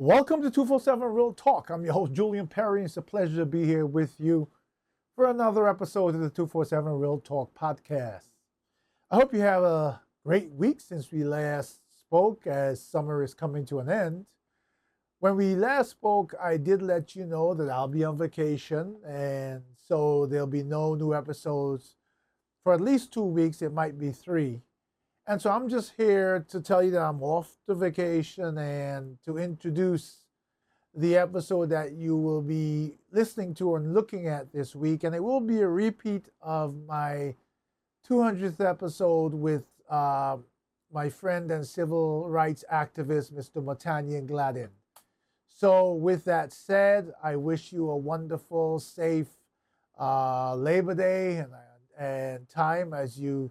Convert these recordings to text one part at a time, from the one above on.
Welcome to 247 Real Talk. I'm your host, Julian Perry, and it's a pleasure to be here with you for another episode of the 247 Real Talk podcast. I hope you have a great week since we last spoke, as summer is coming to an end. When we last spoke, I did let you know that I'll be on vacation, and so there'll be no new episodes for at least 2 weeks. It might be three. And so I'm just here to tell you that I'm off to vacation and to introduce the episode that you will be listening to and looking at this week. And it will be a repeat of my 200th episode with my friend and civil rights activist, Mr. Motanya in Gladden. So, with that said, I wish you a wonderful, safe Labor Day and time as you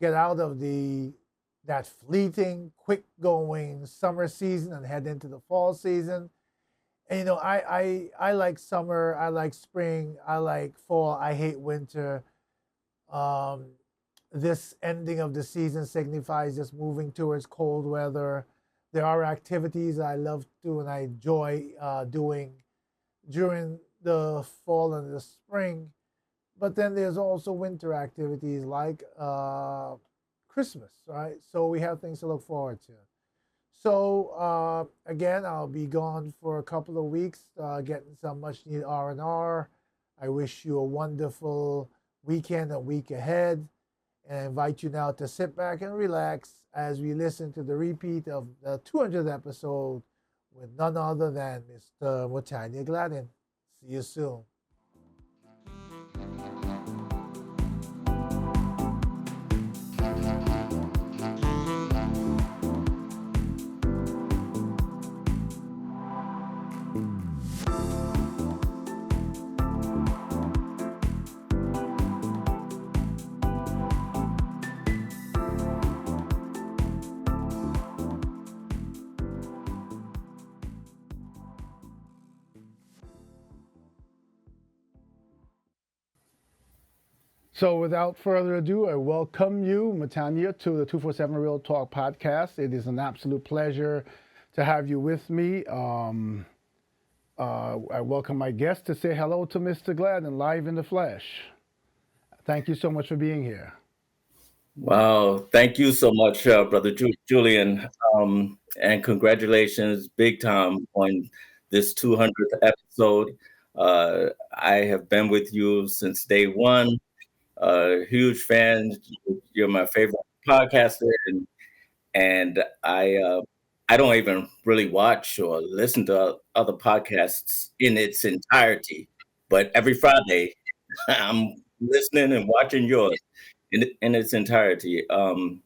get out of that fleeting, quick going summer season and head into the fall season. And I like summer, I like spring, I like fall, I hate winter. Um, this ending of the season signifies just moving towards cold weather. There are activities I love to and I enjoy doing during the fall and the spring. But then there's also winter activities like Christmas, right? So we have things to look forward to. So again, I'll be gone for a couple of weeks, getting some much needed R&R. I wish you a wonderful weekend and week ahead, and I invite you now to sit back and relax as we listen to the repeat of the 200th episode with none other than Mr. Motanya Gladden. See you soon. So, without further ado, I welcome you, Motanya, to the 247 Real Talk podcast. It is an absolute pleasure to have you with me. I welcome my guest to say hello to Mr. Gladden live in the flesh. Thank you so much for being here. Wow, thank you so much, Brother Julian, and congratulations big time on this 200th episode. I have been with you since day one, huge fan. You're my favorite podcaster, and I don't even really watch or listen to other podcasts in its entirety, but every Friday I'm listening and watching yours in its entirety. And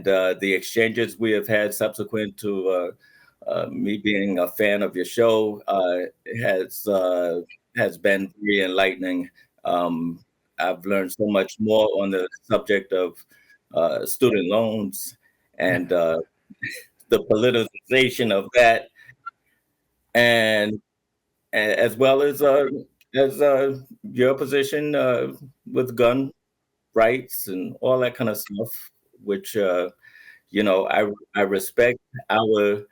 the exchanges we have had subsequent to me being a fan of your show has been very enlightening. I've learned so much more on the subject of student loans and the politicization of that, and as well as your position with gun rights and all that kind of stuff, which I respect our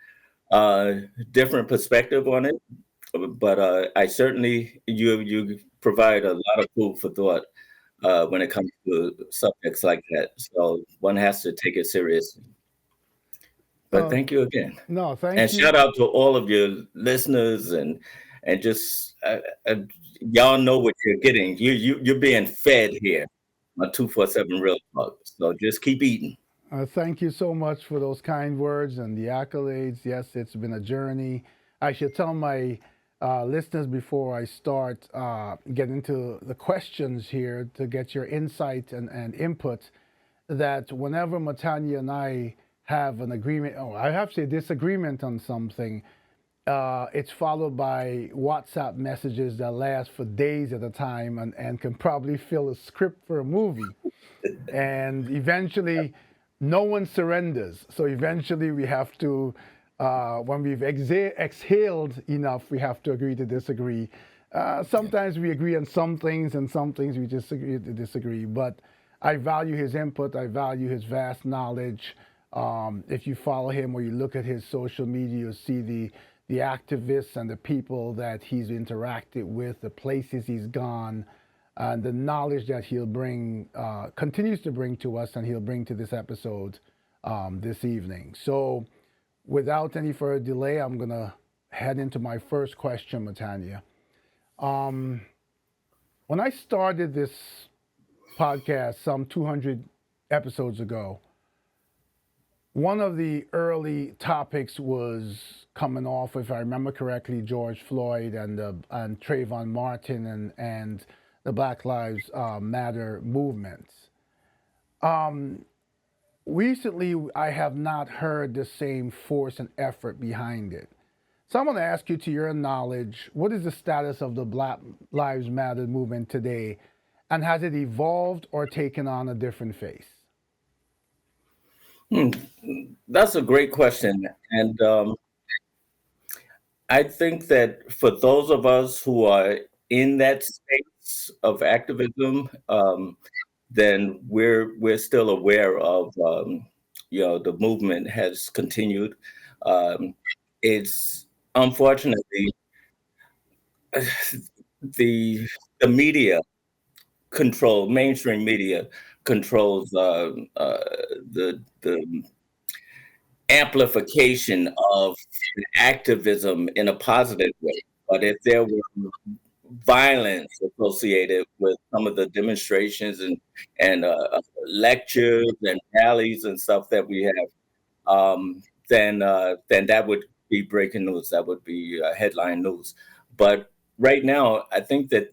different perspective on it, but I certainly you provide a lot of food for thought when it comes to subjects like that. So one has to take it seriously. But Uh, thank you again, no, and thank you. shout out to all of your listeners and just y'all know what you're getting. You're being fed here on 247 Real Talk. So just keep eating. Thank you so much for those kind words and the accolades. Yes, it's been a journey. I should tell my listeners before I start getting into the questions here to get your insight and input that whenever Matanya and I have an agreement, or I have to say disagreement on something, it's followed by WhatsApp messages that last for days at a time and can probably fill a script for a movie. And eventually, no one surrenders. So eventually, we have to, when we've exhaled enough, we have to agree to disagree. Sometimes we agree on some things, and some things we disagree to disagree. But I value his input. I value his vast knowledge. If you follow him or you look at his social media, you'll see the activists and the people that he's interacted with, the places he's gone, and the knowledge that he'll bring, continues to bring to us, and he'll bring to this episode this evening. So, without any further delay, I'm going to head into my first question, Motanya. Um, when I started this podcast some 200 episodes ago, one of the early topics was coming off, if I remember correctly, George Floyd and Trayvon Martin and the Black Lives Matter movements. Recently, I have not heard the same force and effort behind it. So I'm going to ask you, to your knowledge, what is the status of the Black Lives Matter movement today, and has it evolved or taken on a different face? Hmm, that's a great question. And I think that for those of us who are in that space of activism, then we're still aware of, the movement has continued. Um, it's unfortunately the the media mainstream media controls the amplification of activism in a positive way. But if there were violence associated with some of the demonstrations and lectures and rallies and stuff that we have, then that would be breaking news. That would be headline news. But right now, I think that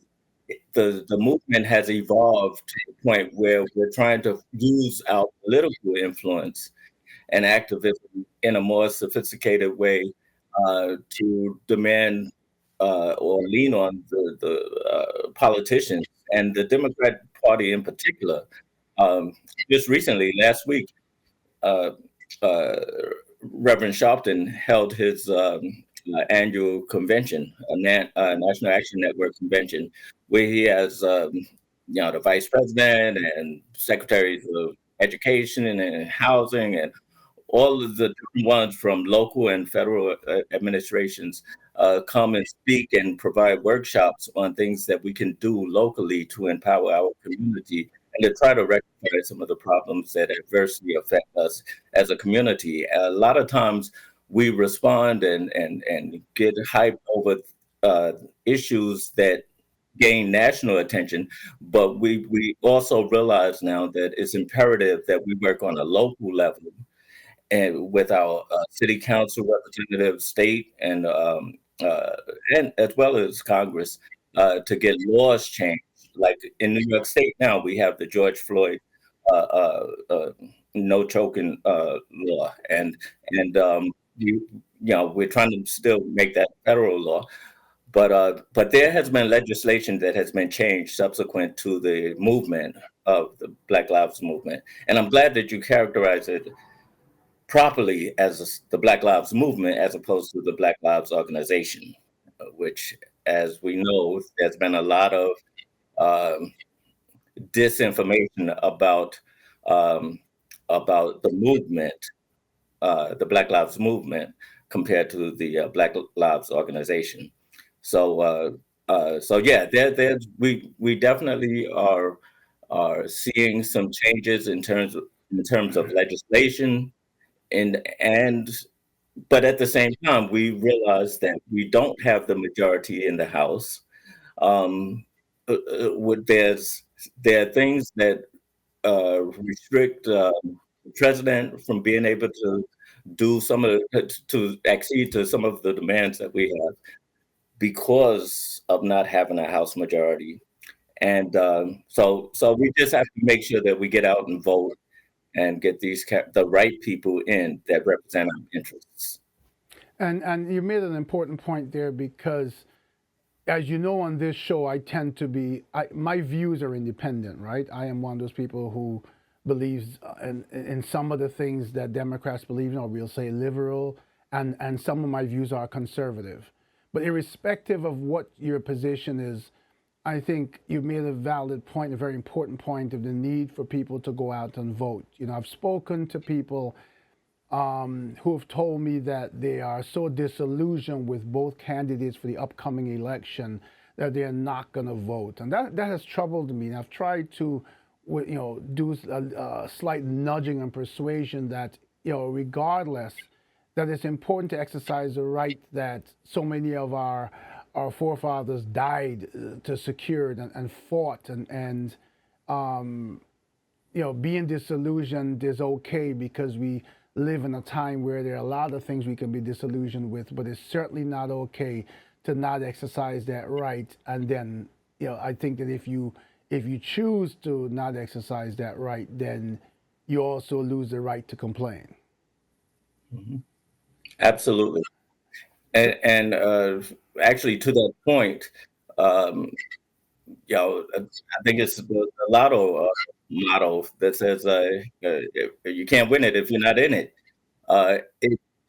the movement has evolved to the point where we're trying to use our political influence and activism in a more sophisticated way to demand or lean on the politicians and the Democrat Party in particular. Um, just recently, last week, uh, uh, Reverend Sharpton held his annual convention, National Action Network convention, where he has the vice president and secretaries of education and housing and all of the different ones from local and federal administrations come and speak and provide workshops on things that we can do locally to empower our community and to try to rectify some of the problems that adversely affect us as a community. A lot of times we respond and get hyped over uh, issues that gain national attention, but we also realize now that it's imperative that we work on a local level and with our city council representatives, state uh, and as well as Congress, to get laws changed. Like in New York State now, we have the George Floyd uh, uh, uh, no choking law, and we're trying to still make that federal law. But there has been legislation that has been changed subsequent to the movement of the Black Lives Movement, and I'm glad that you characterize it properly as the Black Lives Movement as opposed to the Black Lives Organization, which, as we know, there's been a lot of um, disinformation um, about the movement, the Black Lives Movement, compared to the Black Lives Organization. So, so yeah, we definitely are seeing some changes in terms of legislation and but at the same time, we realize that we don't have the majority in the House. Um, there are things that restrict the president from being able to do some of to accede to some of the demands that we have because of not having a House majority. And so we just have to make sure that we get out and vote and get the right people in that represent our interests. And you made an important point there, because, as you know, on this show, I tend to be, my views are independent, right? I am one of those people who believes in some of the things that Democrats believe in, or we'll say liberal, and some of my views are conservative. But irrespective of what your position is, I think you made a valid point, a very important point, of the need for people to go out and vote. You know, I've spoken to people who have told me that they are so disillusioned with both candidates for the upcoming election that they are not going to vote, and that has troubled me. And I've tried to, do a slight nudging and persuasion that regardless, that it's important to exercise the right that so many of our forefathers died to secure and fought and being disillusioned is okay because we live in a time where there are a lot of things we can be disillusioned with, but it's certainly not okay to not exercise that right. And then, I think that if you choose to not exercise that right, then you also lose the right to complain. Absolutely. And actually, to that point, um, I think it's the Lotto motto that says, "You can't win it if you're not in it."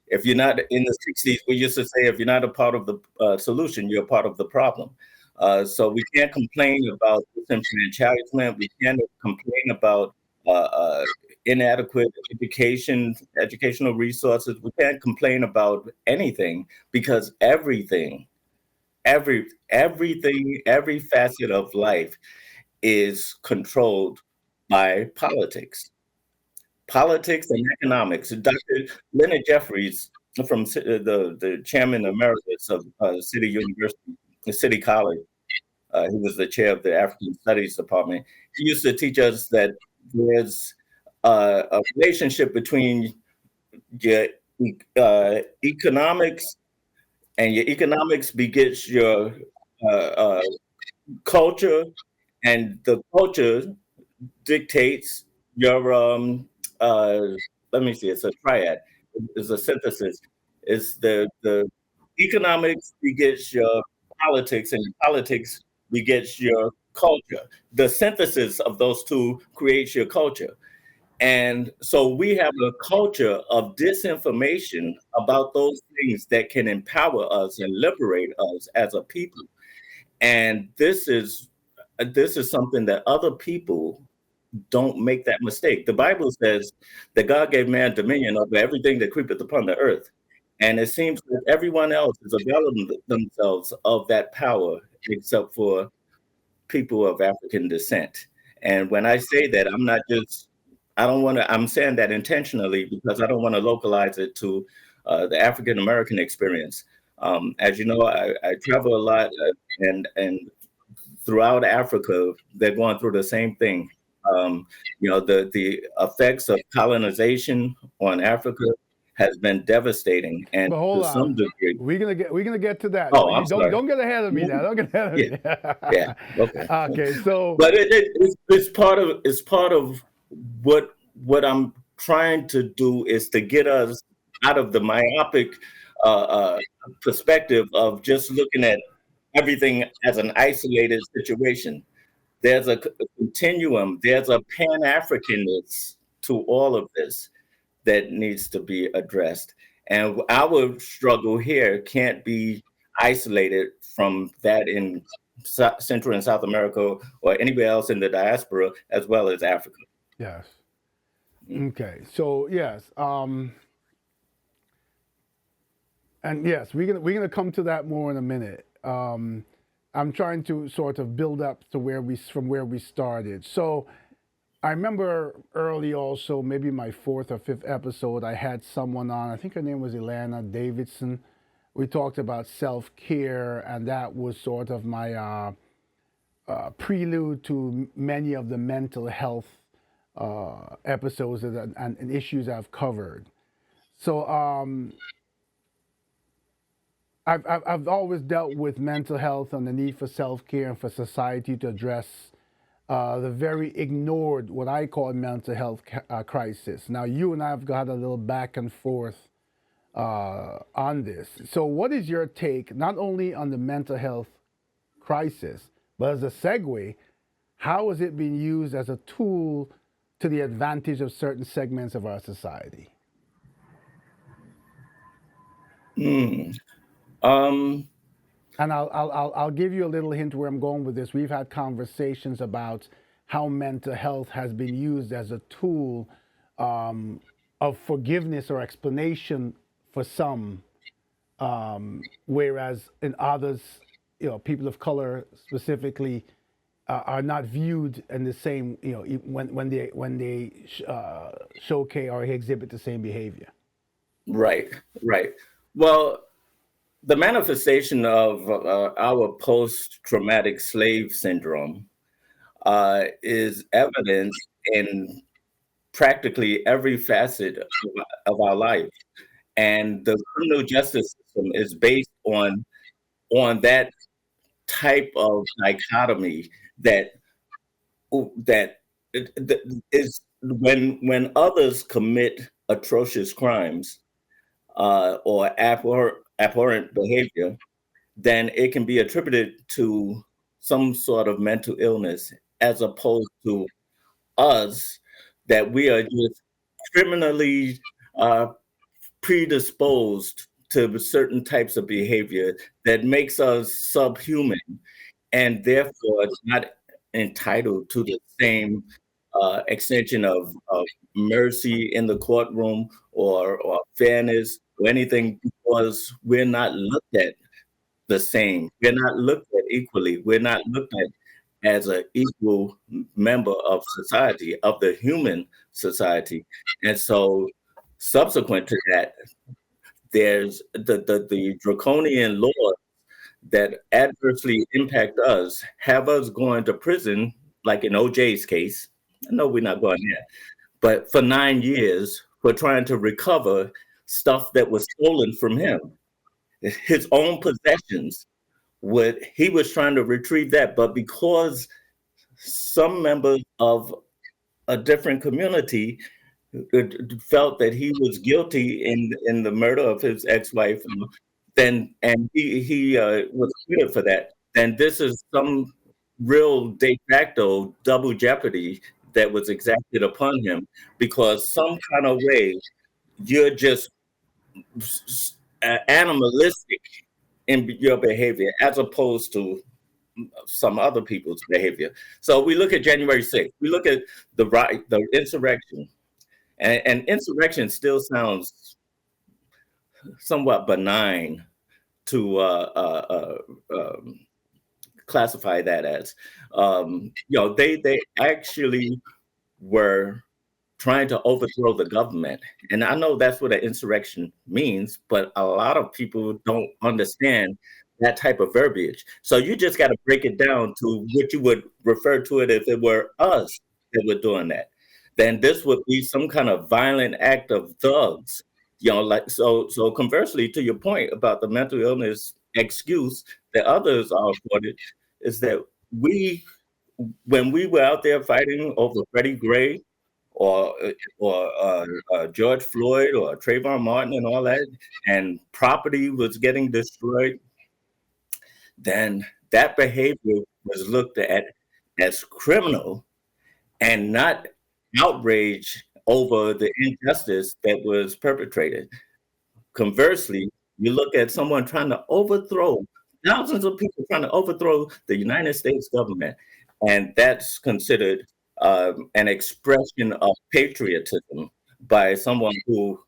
If you're not in the 60s, we used to say, if you're not a part of the solution, you're a part of the problem. So we can't complain about disenfranchisement. We can't complain about uh, uh, inadequate educational resources. We can't complain about anything because every facet of life is controlled by politics and economics. Dr. Leonard Jeffries, from the chairman emeritus of City University, City College, he was the chair of the African Studies Department. He used to teach us that there's a relationship between your economics, and your economics begets your uh, uh, culture, and the culture dictates your uh let me see, it's a triad, it's a synthesis. It's the economics begets your politics, and politics begets your culture. The synthesis of those two creates your culture. And so we have a culture of disinformation about those things that can empower us and liberate us as a people. And this is something that other people don't make that mistake. The Bible says that God gave man dominion over everything that creepeth upon the earth. And it seems that everyone else is availing themselves of that power except for people of African descent. And when I say that, I don't want to, I'm saying that intentionally because I don't want to localize it to the African American experience. As you know, I travel a lot, and throughout Africa, they're going through the same thing. The effects of colonization on Africa has been devastating, and But to hold some on, degree. we're gonna get to that. Oh, You I'm don't sorry. don't get ahead of me now. Mhm. Don't get ahead of Yeah, me. yeah, okay. Okay, so But it's part of what I'm trying to do is to get us out of the myopic uh, uh, perspective of just looking at everything as an isolated situation. There's a continuum. There's a Pan-Africanness to all of this that needs to be addressed. And our struggle here can't be isolated from that in Central and South America or anywhere else in the diaspora, as well as Africa. yes, Mm. okay, so yes, and yes, we're gonna come to that more in a minute. I'm trying to sort of build up to where we started. So I remember early also, maybe my fourth or fifth episode, I had someone on. I think her name was Ilana Davidson. We talked about self care, and that was sort of my prelude to many of the mental health episodes and issues I've covered. So I've always dealt with mental health and the need for self care and for society to address the very ignored, what I call mental health crisis. Now, you and I have got a little back and forth on this. So, what is your take not only on the mental health crisis, but as a segue, how is it being used as a tool to the advantage of certain segments of our society? Mm. Um, And I'll give you a little hint where I'm going with this. We've had conversations about how mental health has been used as a tool of forgiveness or explanation for some, whereas in others, people of color specifically are not viewed in the same, when they showcase or exhibit the same behavior. Right, right. Well, the manifestation of our post-traumatic slave syndrome is evident in practically every facet of our life, and the criminal justice system is based on that type of dichotomy that that is when others commit atrocious crimes or abhorrent behavior, then it can be attributed to some sort of mental illness, as opposed to us, that we are just criminally uh, predisposed to certain types of behavior that makes us subhuman, and therefore not entitled to the same extension of mercy in the courtroom, or fairness or anything, because we're not looked at the same. We're not looked at equally. We're not looked at as an equal member of society, of the human society. And so, subsequent to that, there's the draconian laws that adversely impact us, have us going to prison, like in OJ's case. I know we're not going there, but for 9 years for trying to recover stuff that was stolen from him, his own possessions. What he was trying to retrieve that, but because some members of a different community felt that he was guilty in the murder of his ex-wife, then and he was acquitted for that, then this is some real de facto double jeopardy that was exacted upon him, because some kind of way you're just animalistic in your behavior, as opposed to some other people's behavior. So we look at January 6th. We look at the insurrection, and insurrection still sounds somewhat benign to classify that as. They actually were trying to overthrow the government. And I know that's what an insurrection means, but a lot of people don't understand that type of verbiage. So you just got to break it down to what you would refer to it if it were us that were doing that. Then this would be some kind of violent act of thugs. Like, so conversely to your point about the mental illness excuse that others are afforded, is that we when we were out there fighting over Freddie Gray, or George Floyd, or Trayvon Martin and all that, and property was getting destroyed, then that behavior was looked at as criminal, and not outrage over the injustice that was perpetrated. Conversely, you look at someone trying to overthrow, thousands of people trying to overthrow the United States government, and that's considered an expression of patriotism by someone who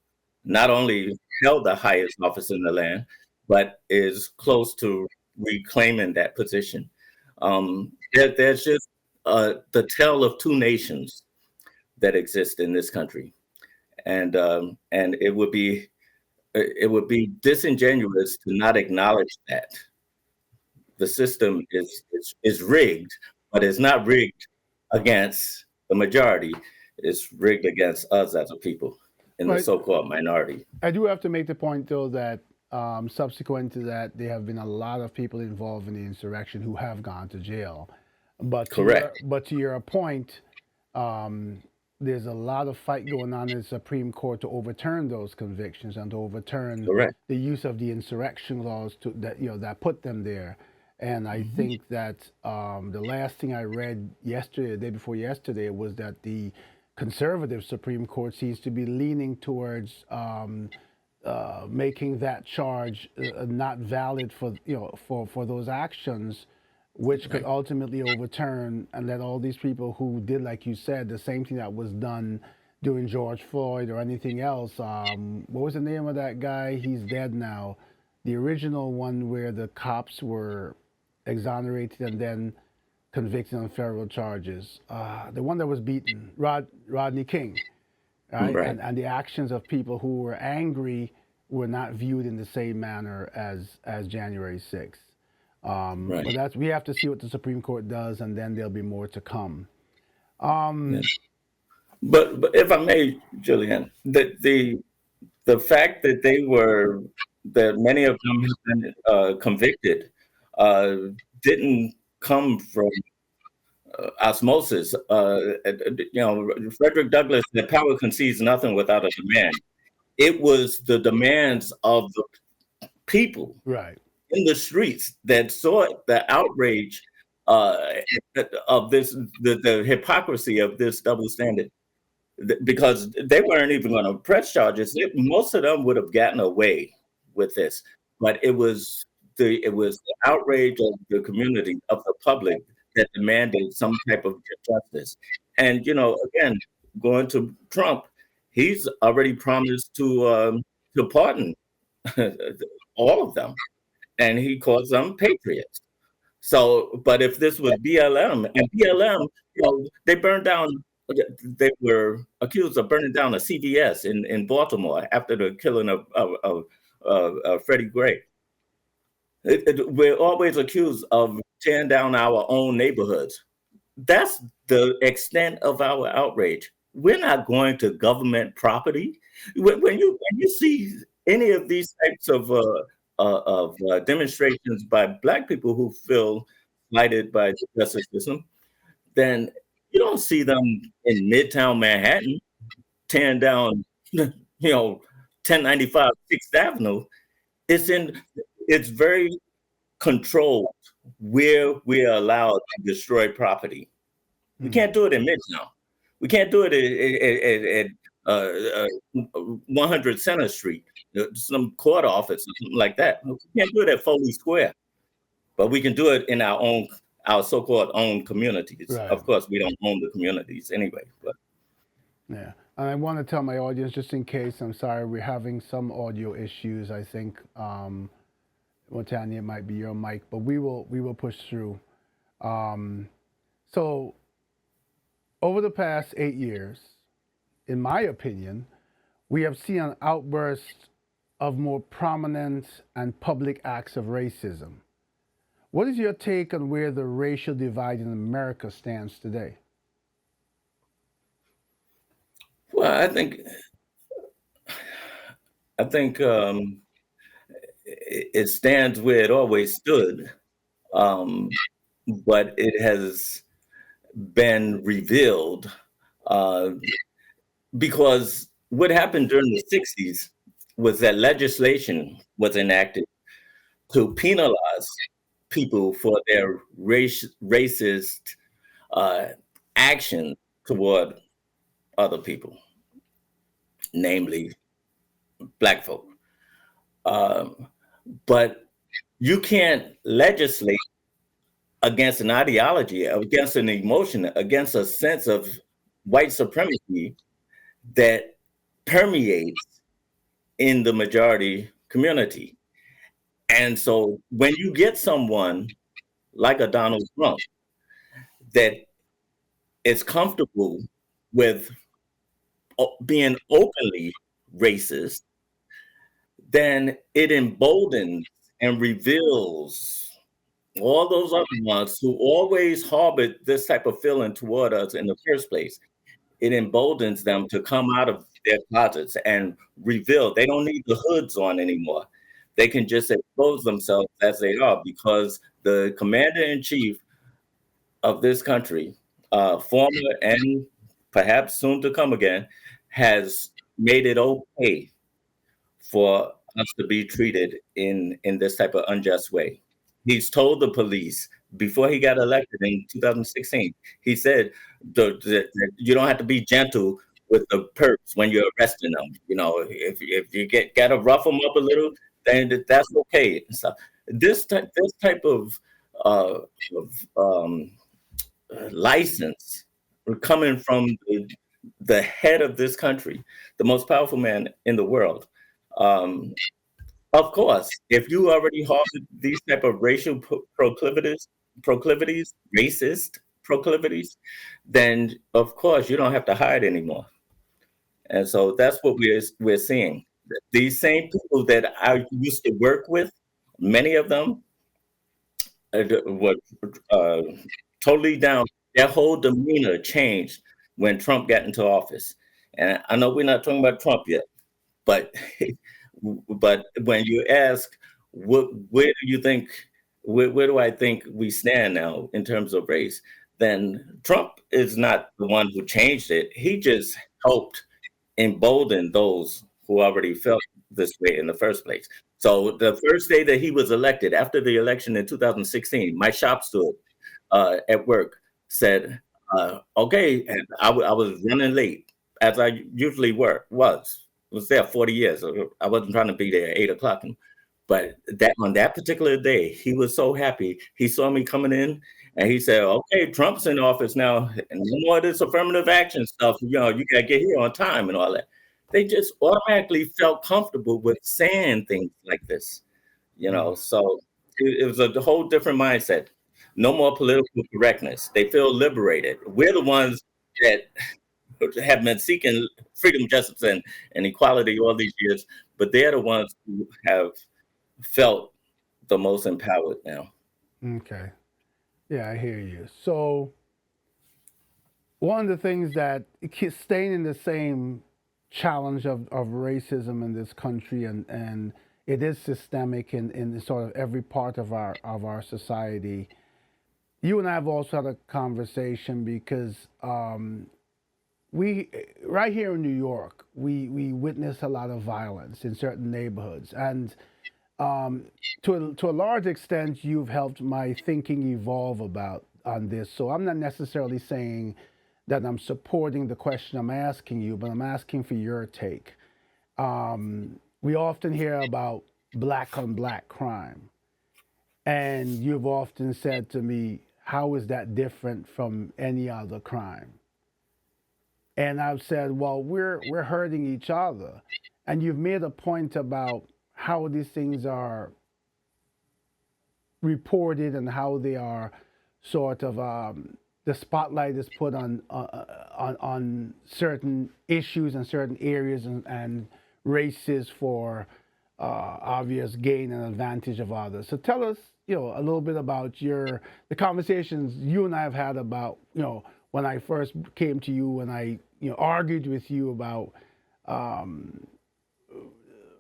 not only held the highest office in the land, but is close to reclaiming that position. There's just the tale of two nations that exist in this country, and it would be disingenuous to not acknowledge that the system is rigged, but it's not rigged against the majority. It's rigged against us as a people in the Right. so-called minority. I do have to make the point, though, that subsequent to that, there have been a lot of people involved in the insurrection who have gone to jail. Correct. But to your point, there's a lot of fight going on in the Supreme Court to overturn those convictions and to overturn Correct. the use of the insurrection laws that put them there. And I think that the last thing I read yesterday, the day before yesterday, was that the conservative Supreme Court seems to be leaning towards making that charge not valid for those actions, which could ultimately overturn and let all these people who did, like you said, the same thing that was done during George Floyd or anything else. What was the name of that guy? He's dead now. The original one where the cops were exonerated and then convicted on federal charges. The one that was beaten, Rodney King, right? Right, And the actions of people who were angry were not viewed in the same manner as January 6th. But right. that's we have to see what the Supreme Court does, and then there'll be more to come. Yeah. Um, But if I may, Julian, the fact that that many of them have been convicted, uh, didn't come from osmosis. Frederick Douglass said, "Power concedes nothing without a demand." It was the demands of the people right. in the streets that saw the outrage uh, of the hypocrisy of this double standard, because they weren't even going to press charges. Most of them would have gotten away with this, but it was the outrage of the community, of the public, that demanded some type of justice. And again, going to Trump, he's already promised to pardon all of them, and he calls them patriots. So, but if this was BLM, and BLM, they burned down, they were accused of burning down a CVS in Baltimore after the killing of Freddie Gray. We're always accused of tearing down our own neighborhoods. That's the extent of our outrage. We're not going to government property. When you see any of these types of demonstrations by Black people who feel slighted by the justice system, then you don't see them in Midtown Manhattan tearing down, 1095 Sixth Avenue. It's in, it's very controlled where we're allowed to destroy property. We Hmm. can't do it in Midtown. We can't do it at 100 Center Street, some court office or something like that. We can't do it at Foley Square, but we can do it in our so-called own communities. Right. Of course, we don't own the communities anyway. But Yeah. And I want to tell my audience, just in case, I'm sorry, we're having some audio issues. I think, Motanya, it might be your mic, but we will push through. Um, so over the past 8 years, in my opinion, we have seen an outburst of more prominent and public acts of racism. What is your take on where the racial divide in America stands today? well, I think it stands where it always stood, um, but it has been revealed, uh, because what happened during the 60s was that legislation was enacted to penalize people for their racist uh, action toward other people, namely Black folk. Um, but you can't legislate against an ideology, against an emotion, against a sense of white supremacy that permeates in the majority community. And so when you get someone like a Donald Trump that is comfortable with being openly racist, then it emboldens and reveals all those other ones who always harbored this type of feeling toward us in the first place. It emboldens them to come out of their closets and reveal. They don't need the hoods on anymore. They can just expose themselves as they are, because the commander in chief of this country, former and perhaps soon to come again, has made it okay for us to be treated in this type of unjust way. He's told the police before he got elected in 2016. He said that you don't have to be gentle with the perps when you're arresting them. If you gotta rough them up a little, then that's okay. So this type uh, of license coming from the head of this country, the most powerful man in the world. Um, of course, if you already harbor these type of racial proclivities, racist proclivities, then of course you don't have to hide anymore. And so that's what we're seeing. These same people that I used to work with, many of them were uh, totally down. Their whole demeanor changed when Trump got into office. And I know we're not talking about Trump yet, but but when you ask, where do you think, where do I think we stand now in terms of race? Then Trump is not the one who changed it. He just helped embolden those who already felt this way in the first place. So the first day that he was elected, after the election in 2016, my shop steward at work said, "Okay," and I was running late, as I usually was there 40 years. So I wasn't trying to be there at 8 o'clock. But that on that particular day, he was so happy. He saw me coming in and he said, "Okay, Trump's in office now, and no more of this affirmative action stuff. You know, you gotta get here on time and all that." They just automatically felt comfortable with saying things like this, you know. So it was a whole different mindset. No more political correctness. They feel liberated. We're the ones that have been seeking freedom, justice, and equality all these years, but they're the ones who have felt the most empowered now. Okay. Yeah, I hear you. So one of the things that it keeps staying in the same challenge of racism in this country, and it is systemic in sort of every part of our society. You and I have also had a conversation because we right here in New York, we witness a lot of violence in certain neighborhoods, and to a large extent, you've helped my thinking evolve about on this. So I'm not necessarily saying that I'm supporting the question I'm asking you, but I'm asking for your take. We often hear about black on black crime, and you've often said to me, "How is that different from any other crime?" And I've said, "Well, we're hurting each other," and you've made a point about how these things are reported and how they are sort of the spotlight is put on certain issues and certain areas and races for obvious gain and advantage of others. So tell us, a little bit about the conversations you and I have had about, when I first came to you and I, argued with you about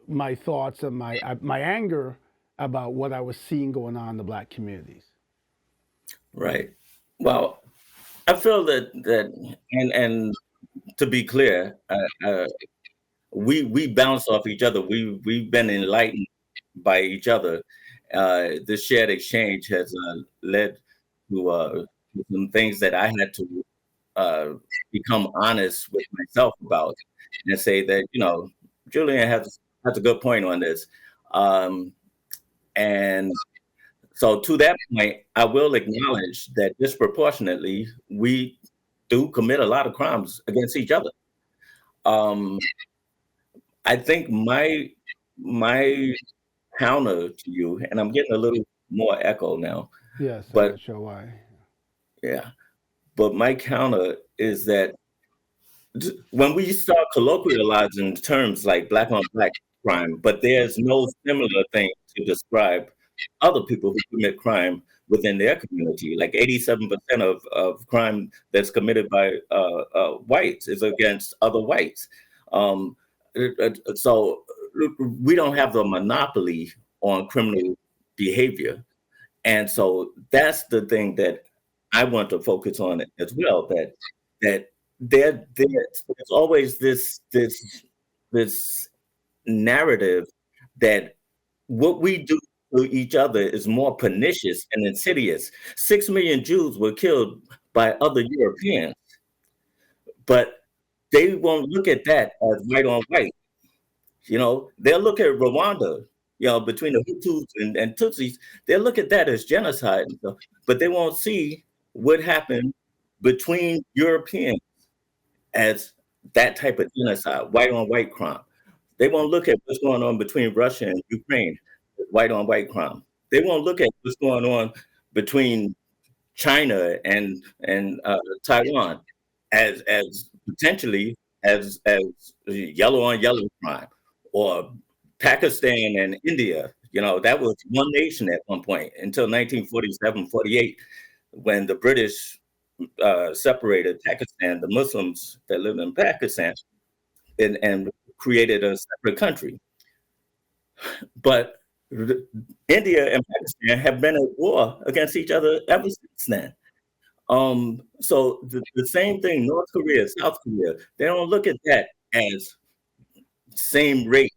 my thoughts and my anger about what I was seeing going on in the black communities. Right. Well, I feel that and to be clear, we bounce off each other. We've been enlightened by each other. This shared exchange has led to some things that I had to become honest with myself about, and say that Julian has a good point on this, and so to that point, I will acknowledge that disproportionately we do commit a lot of crimes against each other. Um, I think my counter to you, and I'm getting a little more echo now, Yes, I'm but not sure why. yeah, but my counter is that when we start colloquializing terms like black on black crime, but there's no similar thing to describe other people who commit crime within their community. Like 87% of crime that's committed by whites is against other whites. Um, so we don't have the monopoly on criminal behavior. And so that's the thing that I want to focus on as well, that there's always this narrative that what we do to each other is more pernicious and insidious. 6 million Jews were killed by other Europeans, but they won't look at that as white on white. They'll look at Rwanda, between the Hutus and Tutsis, they'll look at that as genocide and stuff, but they won't see what happened between Europeans as that type of genocide, white on white crime. They won't look at what's going on between Russia and Ukraine, white on white crime. They won't look at what's going on between China and Taiwan as potentially as yellow on yellow crime, or Pakistan and India. You know, that was one nation at one point until 1947, 48, when the British separated Pakistan, the Muslims that lived in Pakistan, and created a separate country. But India and Pakistan have been at war against each other ever since then. So the same thing, North Korea, South Korea, they don't look at that as same race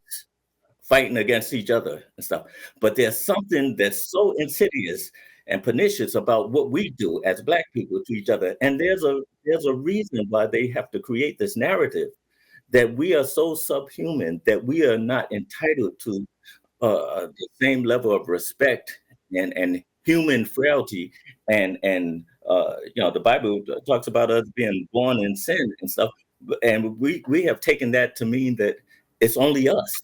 fighting against each other and stuff. But there's something that's so insidious and pernicious about what we do as Black people to each other. And there's a reason why they have to create this narrative that we are so subhuman that we are not entitled to the same level of respect and human frailty, and you know, the Bible talks about us being born in sin and stuff, and we have taken that to mean that it's only us.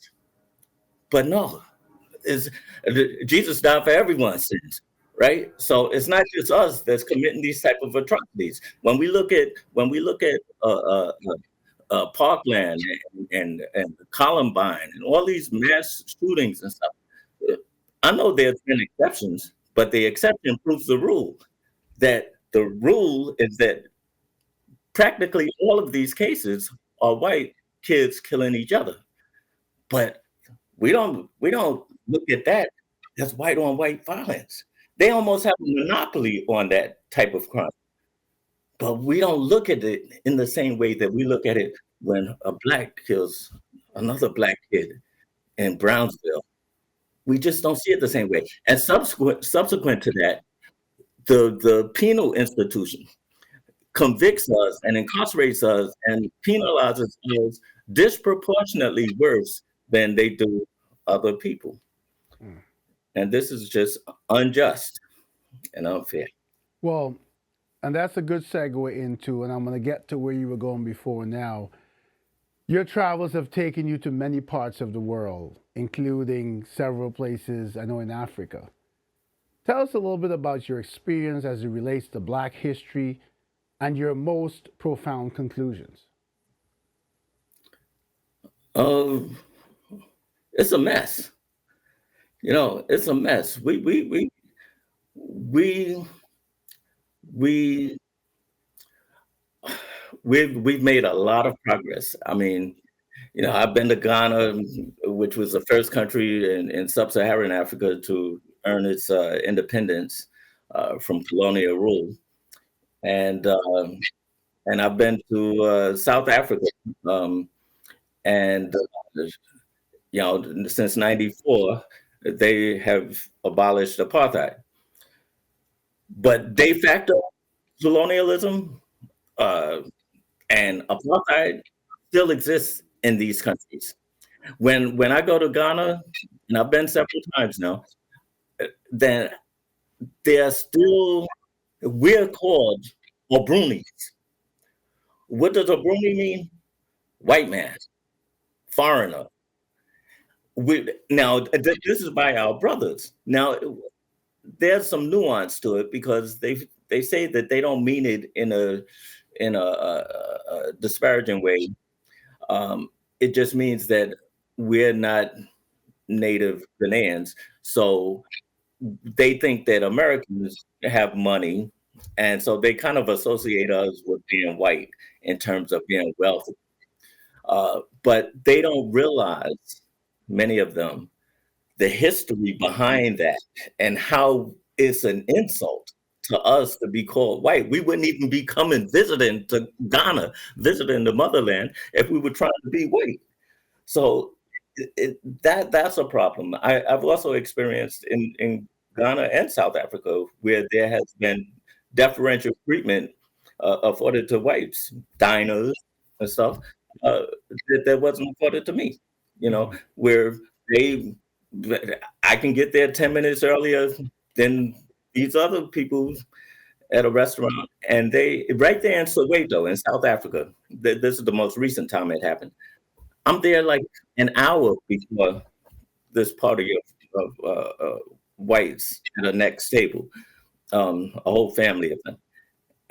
But no, is Jesus died for everyone's sins, right? So it's not just us that's committing these type of atrocities. When we look at Parkland and Columbine and all these mass shootings and stuff, I know there's been exceptions, but the exception proves the rule. That the rule is that practically all of these cases are white kids killing each other, but we don't look at that as white on white violence. They almost have a monopoly on that type of crime, but we don't look at it in the same way that we look at it when a Black kills another Black kid in Brownsville. We just don't see it the same way. And subsequent to that, the penal institution convicts us and incarcerates us and penalizes us disproportionately worse than they do other people. Mm. And this is just unjust and unfair. Well, and that's a good segue into, and I'm going to get to where you were going before now. Your travels have taken you to many parts of the world, including several places, I know, in Africa. Tell us a little bit about your experience as it relates to Black history and your most profound conclusions. It's a mess. You know, it's a mess. We we've made a lot of progress. I mean, you know, I've been to Ghana, which was the first country in sub-Saharan Africa to earn its independence from colonial rule, and I've been to South Africa, and you know, since '94, they have abolished apartheid. But de facto colonialism uh, and apartheid still exists in these countries. When I go to Ghana, and I've been several times now, then they're still, we're called Obrunis. What does Obruni mean? White man, foreigner. Now, this is by our brothers. Now, there's some nuance to it because they say that they don't mean it in a disparaging way. It just means that we're not native Ghanaians, so they think that Americans have money, and so they kind of associate us with being white in terms of being wealthy. But they don't realize, many of them, the history behind that and how it's an insult to us to be called white. We wouldn't even be coming visiting to Ghana, visiting the motherland, if we were trying to be white. So that's a problem. I've also experienced in Ghana and South Africa where there has been deferential treatment afforded to whites, diners and stuff, that wasn't afforded to me. You know, where I can get there 10 minutes earlier than these other people, at a restaurant, and they right there in Soweto in South Africa. This is the most recent time it happened. I'm there like an hour before this party of whites at the next table, a whole family of them.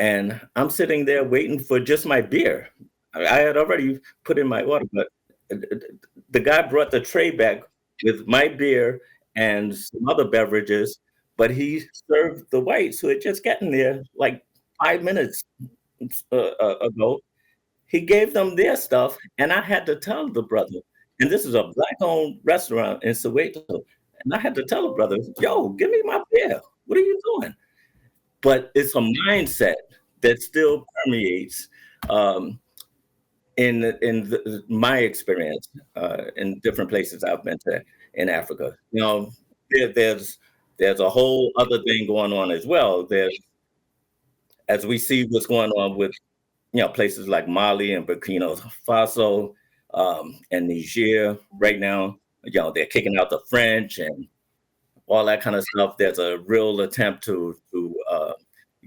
And I'm sitting there waiting for just my beer. I had already put in my order, but the guy brought the tray back with my beer and some other beverages, but he served the whites who had just gotten there like 5 minutes ago. He gave them their stuff, and I had to tell the brother, and this is a black-owned restaurant in Soweto, and I had to tell the brother, "Yo, give me my beer. What are you doing?" But it's a mindset that still permeates um, in my experience in different places I've been to in Africa. There's a whole other thing going on as well. There's as we see what's going on with places like Mali and Burkina Faso and Niger right now. They're kicking out the French and all that kind of stuff. There's a real attempt to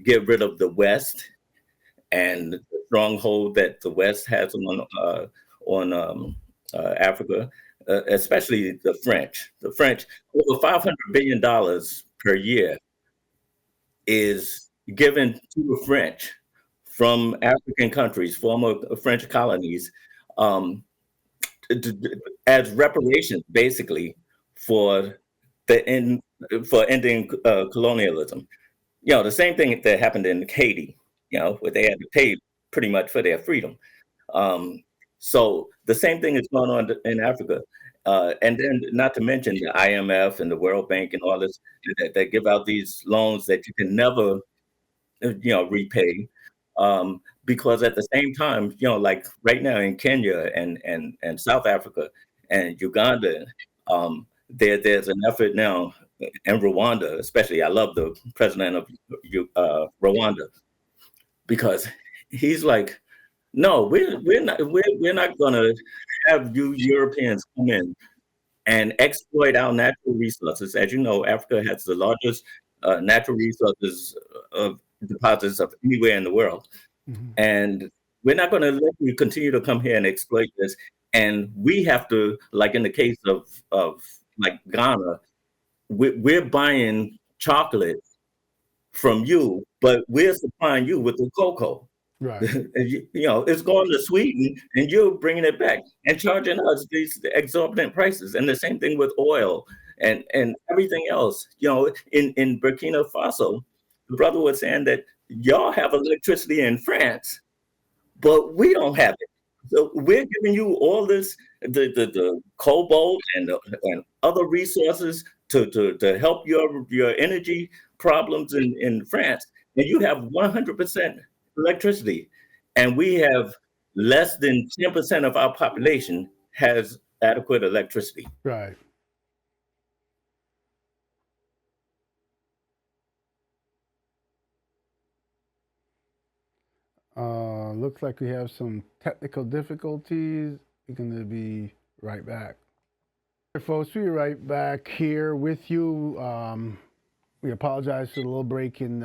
get rid of the West and the stronghold that the West has on Africa, especially the French. The French, over $500 billion per year is given to the French from African countries, former French colonies, um, as reparations, basically, for for ending colonialism. The same thing that happened in Haiti, where they had to pay pretty much for their freedom. Um, so the same thing is going on in Africa. And then not to mention the IMF and the World Bank and all this, that give out these loans that you can never, repay. Because at the same time, like right now in Kenya and South Africa and Uganda, there's an effort now in Rwanda, especially. I love the president of Rwanda because he's like, no, we're not gonna have you Europeans come in and exploit our natural resources. As you know, Africa has the largest natural resources of deposits of anywhere in the world. Mhm. And we're not going to let you continue to come here and exploit this. And we have to, like in the case of like Ghana, we're buying chocolate from you, but we're supplying you with the cocoa. Right. And it's going to Sweden, and you're bringing it back and charging us these exorbitant prices. And the same thing with oil and everything else. In Burkina Faso, the brother was saying that y'all have electricity in France, but we don't have it. So we're giving you all this, the cobalt and other resources to help your energy problems in France, and you have 100% electricity, and we have less than 10% of our population has adequate electricity. Right. Looks like we have some technical difficulties. We're going to be right back. Hey, folks, we're right back here with you. We apologize for the little break in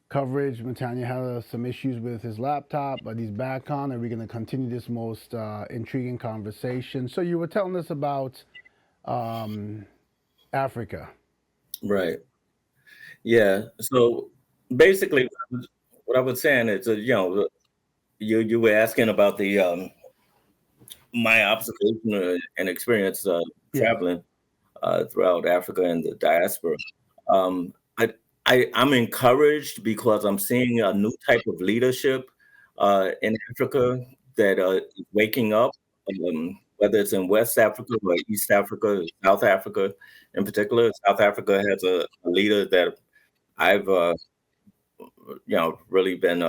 coverage. Motanya had some issues with his laptop, but he's back on, and we're going to continue this most intriguing conversation. So you were telling us about Africa. Right. Yeah. So basically, what I was saying is, you were asking about the my observation and experience Yeah. traveling throughout Africa and the diaspora. Um, I'm encouraged because I'm seeing a new type of leadership in Africa that is waking up, whether it's in West Africa or East Africa, South Africa in particular. South Africa has a leader that I've really been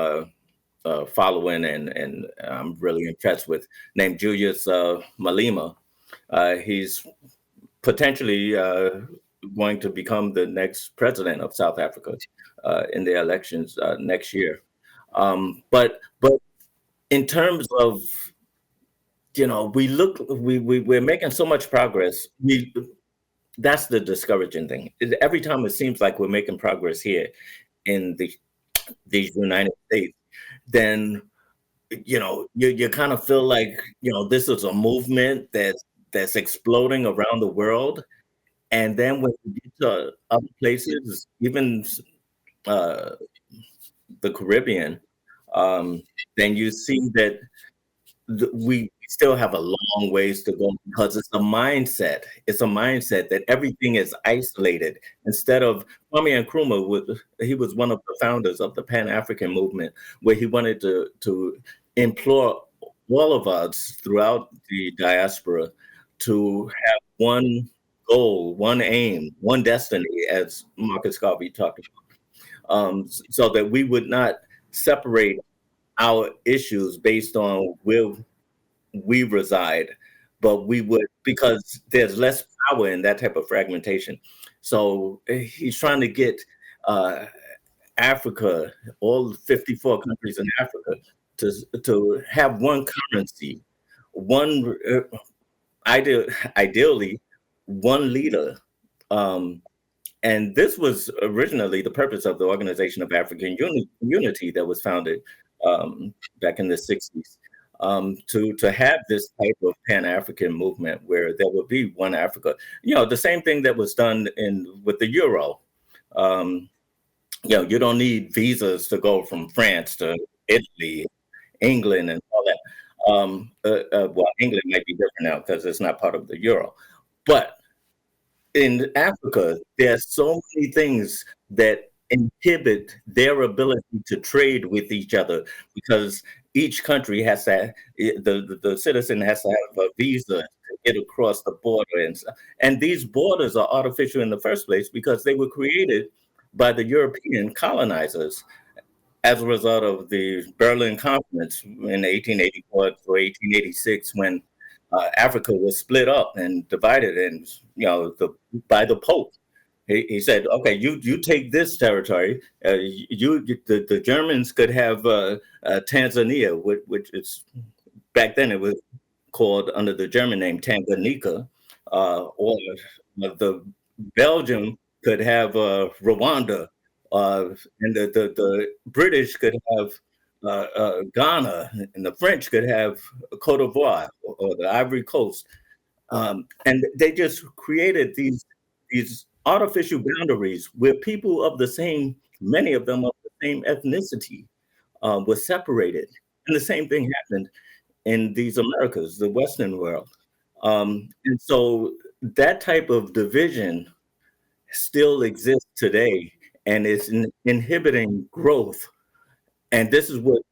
following and I'm really impressed with, named Julius Malema. He's potentially going to become the next president of South Africa in the elections next year. But in terms of, we're making so much progress. That's the discouraging thing. Every time it seems like we're making progress here, in these United States, then you kind of feel like this is a movement that's exploding around the world. And then when you get to other places, even uh, the Caribbean, then you see that we still have a long ways to go, because it's a mindset. It's a mindset that everything is isolated. Instead of Kwame Nkrumah, he was one of the founders of the Pan-African movement, where he wanted to implore all of us throughout the diaspora to have one goal, one aim, one destiny, as Marcus Garvey talked about, so that we would not separate our issues based on where we reside, but we would, because there's less power in that type of fragmentation. So he's trying to get Africa, all 54 countries in Africa, to have one currency, one ideally one leader. And this was originally the purpose of the Organization of African Unity that was founded back in the 60s, to have this type of Pan-African movement where there would be one Africa. The same thing that was done with the Euro. You don't need visas to go from France to Italy, England, and all that. Well, England might be different now because it's not part of the Euro. But in Africa, there's so many things that inhibit their ability to trade with each other, because each country has to, the citizen has to have a visa to get across the border. And these borders are artificial in the first place because they were created by the European colonizers as a result of the Berlin Conference in 1884 to 1886, when Africa was split up and divided, and by the Pope. He said, "Okay, you take this territory. The Germans could have Tanzania, which is back then it was called under the German name Tanganyika, or the Belgium could have Rwanda, and the British could have Ghana, and the French could have Cote d'Ivoire, or the Ivory Coast." And they just created these artificial boundaries where people of many of them of the same ethnicity, were separated. And the same thing happened in these Americas, the Western world. And so that type of division still exists today, and it's inhibiting growth. And this is what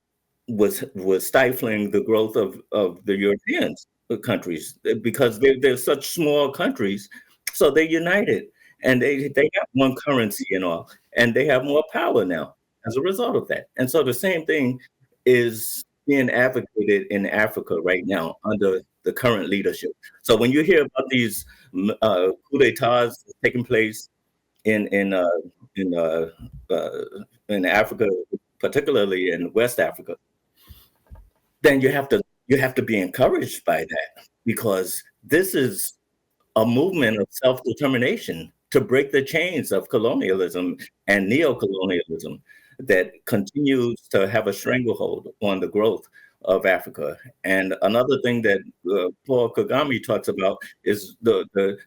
was stifling the growth of the European countries, because they're such small countries. So they united, and they have one currency and all, and they have more power now as a result of that. And so the same thing is being advocated in Africa right now under the current leadership. So when you hear about these coup d'états taking place in Africa, particularly in West Africa, then you have to be encouraged by that, because this is a movement of self-determination to break the chains of colonialism and neo-colonialism that continues to have a stranglehold on the growth of Africa. And another thing that Paul Kagame talks about is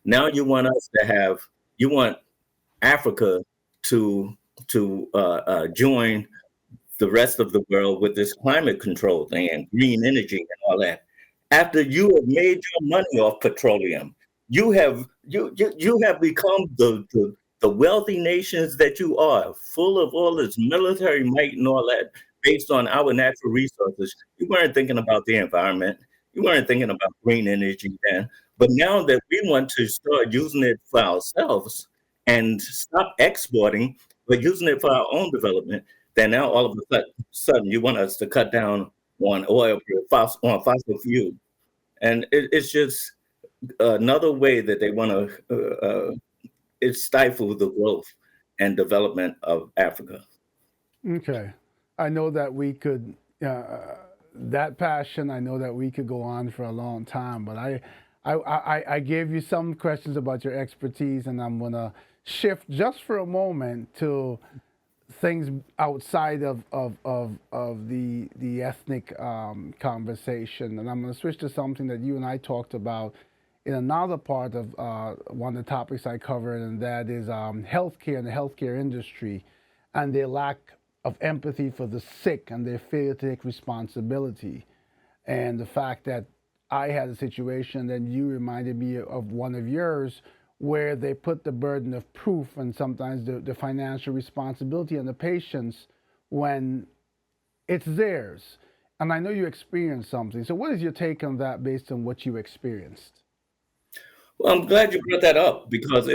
now you want Africa to join the rest of the world with this climate control thing and green energy and all that. After you have made your money off petroleum, you have become the wealthy nations that you are, full of all this military might and all that, based on our natural resources. You weren't thinking about the environment. You weren't thinking about green energy then. But now that we want to start using it for ourselves and stop exporting, but using it for our own development, then now all of a sudden you want us to cut down on oil, on fossil fuel. And it's just another way that they want to stifle the growth and development of Africa. Okay. I know that we could, that passion, I know that we could go on for a long time, but I gave you some questions about your expertise, and I'm going to shift just for a moment to things outside of the ethnic conversation, and I'm going to switch to something that you and I talked about in another part of one of the topics I covered, and that is healthcare and the healthcare industry, and their lack of empathy for the sick and their failure to take responsibility, and the fact that I had a situation, and you reminded me of one of yours, where they put the burden of proof and sometimes the financial responsibility on the patients when it's theirs. And I know you experienced something. So, what is your take on that based on what you experienced? Well, I'm glad you brought that up because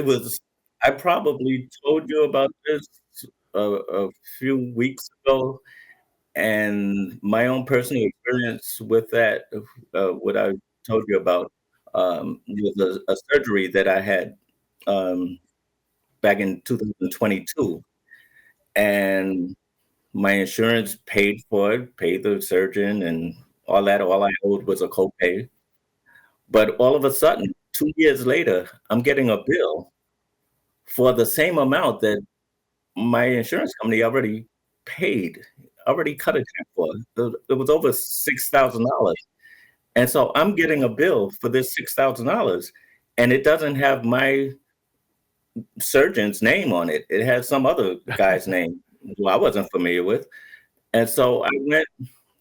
I probably told you about this a few weeks ago, and my own personal experience with that, what I told you about, was a surgery that I had um, back in 2022, and my insurance paid for it, paid the surgeon and all that. All I owed was a copay. But all of a sudden, 2 years later, I'm getting a bill for the same amount that my insurance company already paid, already cut a check for. It was over $6,000. And so I'm getting a bill for this $6,000, and it doesn't have my surgeon's name on it. It has some other guy's name who I wasn't familiar with. And so I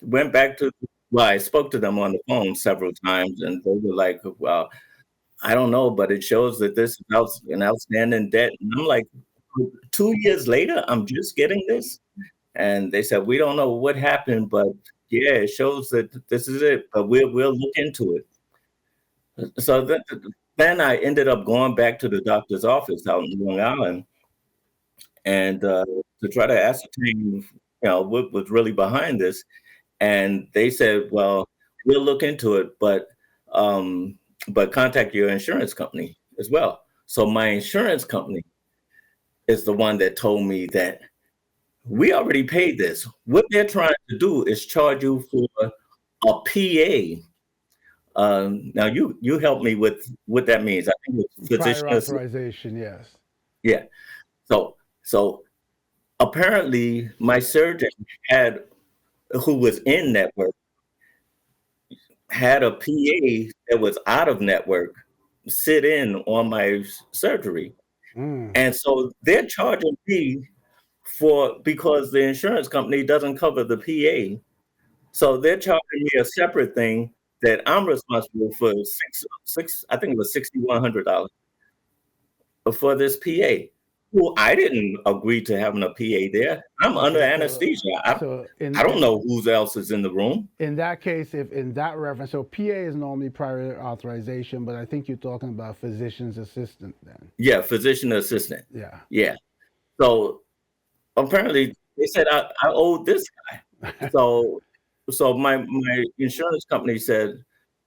went back to, well, I spoke to them on the phone several times, and they were like, well, I don't know, but it shows that this is an outstanding debt. And I'm like, 2 years later, I'm just getting this. And they said, we don't know what happened, but yeah, it shows that this is it, but we'll look into it. So then I ended up going back to the doctor's office out in Long Island, and to try to ascertain, what was really behind this. And they said, well, we'll look into it, but contact your insurance company as well. So my insurance company is the one that told me that we already paid this. What they're trying to do is charge you for a PA. Now you help me with what that means. I think it's Prior physician assistant. authorization, yes. Yeah. So apparently my surgeon who was in network, had a PA that was out of network sit in on my surgery. And so they're charging me because the insurance company doesn't cover the PA. So they're charging me a separate thing that I'm responsible for I think it was $6,100 for this PA. Well, I didn't agree to having a PA there. I'm under anesthesia. I don't know who else is in the room. In that case, if in that reference, so PA is normally prior authorization, but I think you're talking about physician's assistant then. Yeah, physician assistant. Yeah. Yeah. So apparently they said I owed this guy. So my insurance company said,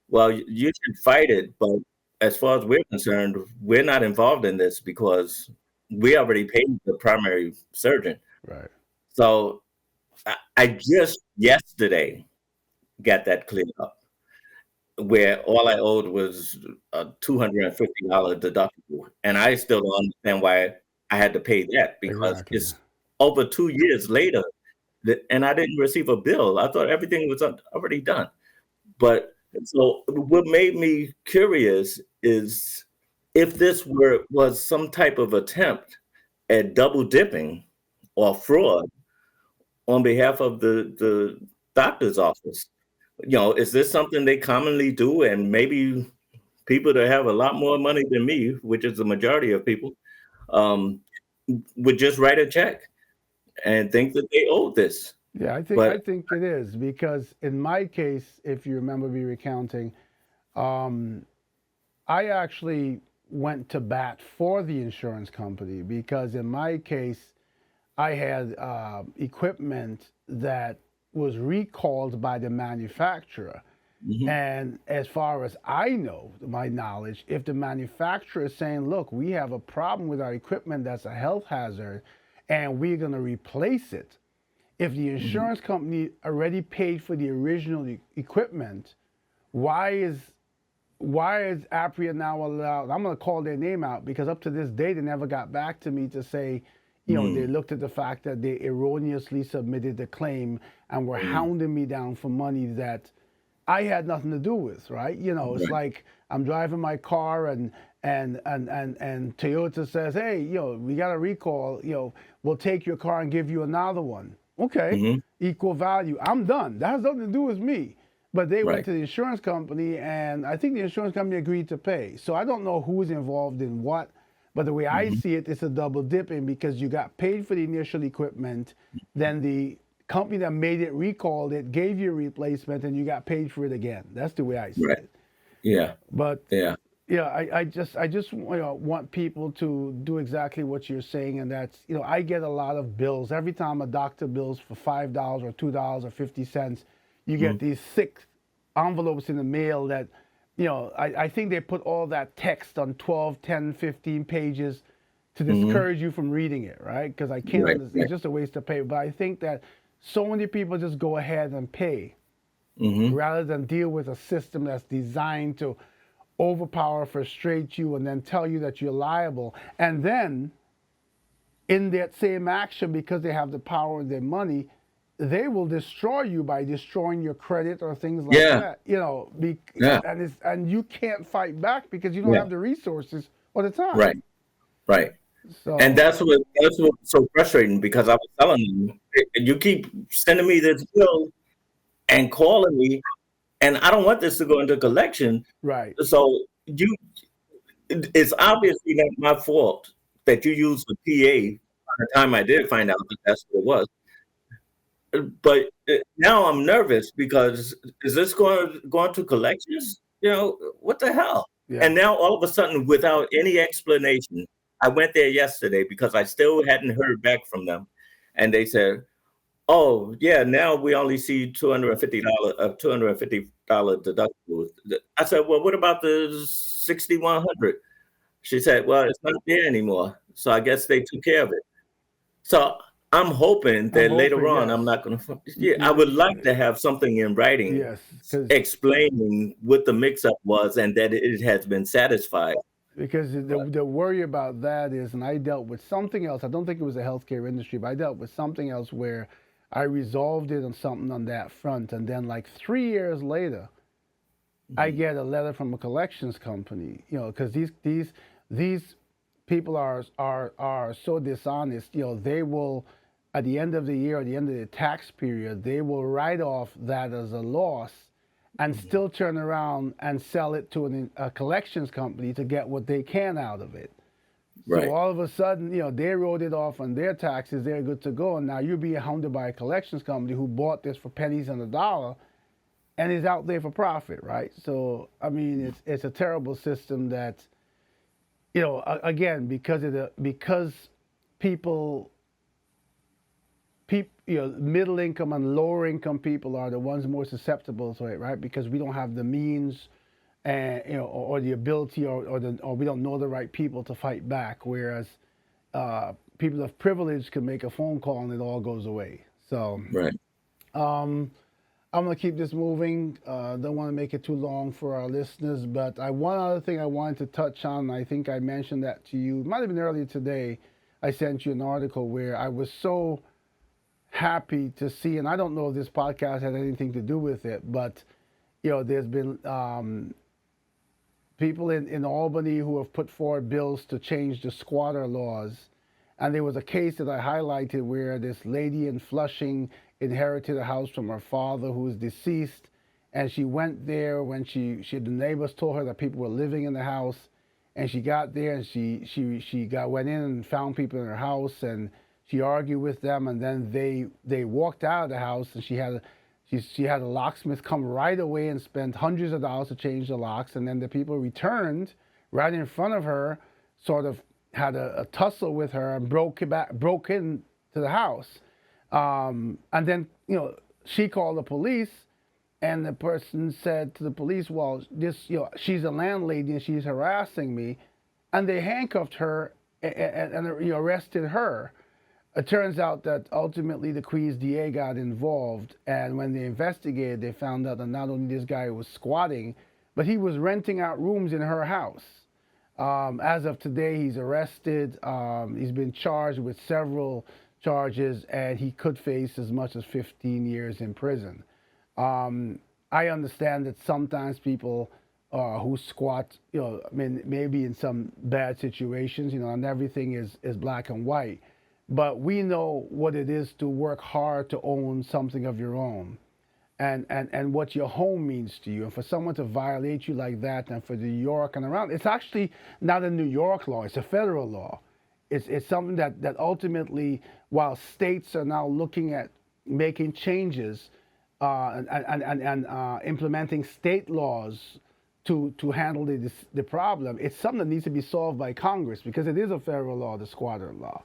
well, you should fight it, but as far as we're concerned, we're not involved in this because we already paid the primary surgeon. Right. So I just yesterday got that cleared up, where all I owed was a $250 deductible, and I still don't understand why I had to pay that because it's over 2 years later, and I didn't receive a bill. I thought everything was already done. But so what made me curious is if this was some type of attempt at double dipping or fraud on behalf of the doctor's office. Is this something they commonly do? And maybe people that have a lot more money than me, which is the majority of people, would just write a check and think that they owe this. Yeah, I think it is, because in my case, if you remember me recounting, I actually went to bat for the insurance company because in my case, I had equipment that was recalled by the manufacturer. Mm-hmm. And as far as I know, my knowledge, if the manufacturer is saying, look, we have a problem with our equipment that's a health hazard and we're going to replace it, if the insurance company already paid for the original equipment, why is Apria now allowed? I'm going to call their name out because up to this day, they never got back to me to say, They looked at the fact that they erroneously submitted the claim and were hounding me down for money that I had nothing to do with, right? It's like I'm driving my car and Toyota says, hey, we got a recall, we'll take your car and give you another one. Okay, equal value. I'm done. That has nothing to do with me. But they went to the insurance company, and I think the insurance company agreed to pay. So I don't know who's involved in what, but the way I see it, it's a double dipping because you got paid for the initial equipment, then the company that made it recalled it, gave you a replacement, and you got paid for it again. That's the way I see it. Yeah. But yeah, I just want people to do exactly what you're saying, and that's I get a lot of bills every time a doctor bills for $5 or $2 or 50 cents. You get these 6 envelopes in the mail that, I think they put all that text on 12, 10, 15 pages to discourage you from reading it, right? Because I can't understand. It's just a waste of paper. But I think that so many people just go ahead and pay rather than deal with a system that's designed to overpower, frustrate you, and then tell you that you're liable. And then in that same action, because they have the power and their money, they will destroy you by destroying your credit or things like that. And you can't fight back because you don't have the resources or the time. Right. So, And that's what's so frustrating, because I was telling them, you keep sending me this bill and calling me, and I don't want this to go into collection. Right. So it's obviously not my fault that you used the PA by the time I did find out that that's what it was. But now I'm nervous because is this going to collections? What the hell? Yeah. And now all of a sudden, without any explanation, I went there yesterday because I still hadn't heard back from them, and they said, "Oh yeah, now we only see $250 deductible." I said, "Well, what about the 6,100?" She said, "Well, it's not there anymore, so I guess they took care of it." So I'm hoping that later on, I'm not going to. I would like to have something in writing, explaining what the mix-up was and that it has been satisfied. Because the worry about that is, and I dealt with something else. I don't think it was the healthcare industry, but I dealt with something else where I resolved it on something on that front, and then like 3 years later, I get a letter from a collections company. Because these people are so dishonest. They will, at the end of the year, at the end of the tax period, they will write off that as a loss and still turn around and sell it to a collections company to get what they can out of it. Right. So all of a sudden, they wrote it off on their taxes, they're good to go, and now you're being hounded by a collections company who bought this for pennies on the dollar and is out there for profit, right? So, I mean, it's a terrible system that, again, because people, middle income and lower income people are the ones more susceptible to it, right? Because we don't have the means, or the ability, or we don't know the right people to fight back. Whereas people of privilege can make a phone call and it all goes away. So, I'm gonna keep this moving. Don't want to make it too long for our listeners, but one other thing I wanted to touch on. I think I mentioned that to you. It might have been earlier today. I sent you an article where I was so happy to see, and I don't know if this podcast had anything to do with it, but there's been people in Albany who have put forward bills to change the squatter laws, and there was a case that I highlighted where this lady in Flushing inherited a house from her father who was deceased, and she went there when the neighbors told her that people were living in the house, and she got there and she went in and found people in her house, and she argued with them, and then they walked out of the house, and she had a locksmith come right away and spend hundreds of dollars to change the locks, and then the people returned right in front of her, sort of had a tussle with her and broke into the house, and then she called the police, and the person said to the police, "Well, she's a landlady and she's harassing me," and they handcuffed her and arrested her. It turns out that ultimately the Queens DA got involved, and when they investigated, they found out that not only this guy was squatting, but he was renting out rooms in her house. As of today, he's arrested. He's been charged with several charges, and he could face as much as 15 years in prison. Um, I understand that sometimes people who squat, I mean, maybe in some bad situations, and everything is black and white. But we know what it is to work hard to own something of your own and what your home means to you. And for someone to violate you like that, and for New York and around, it's actually not a New York law, it's a federal law. It's something that ultimately, while states are now looking at making changes and implementing state laws to handle the problem, it's something that needs to be solved by Congress because it is a federal law, the squatter law.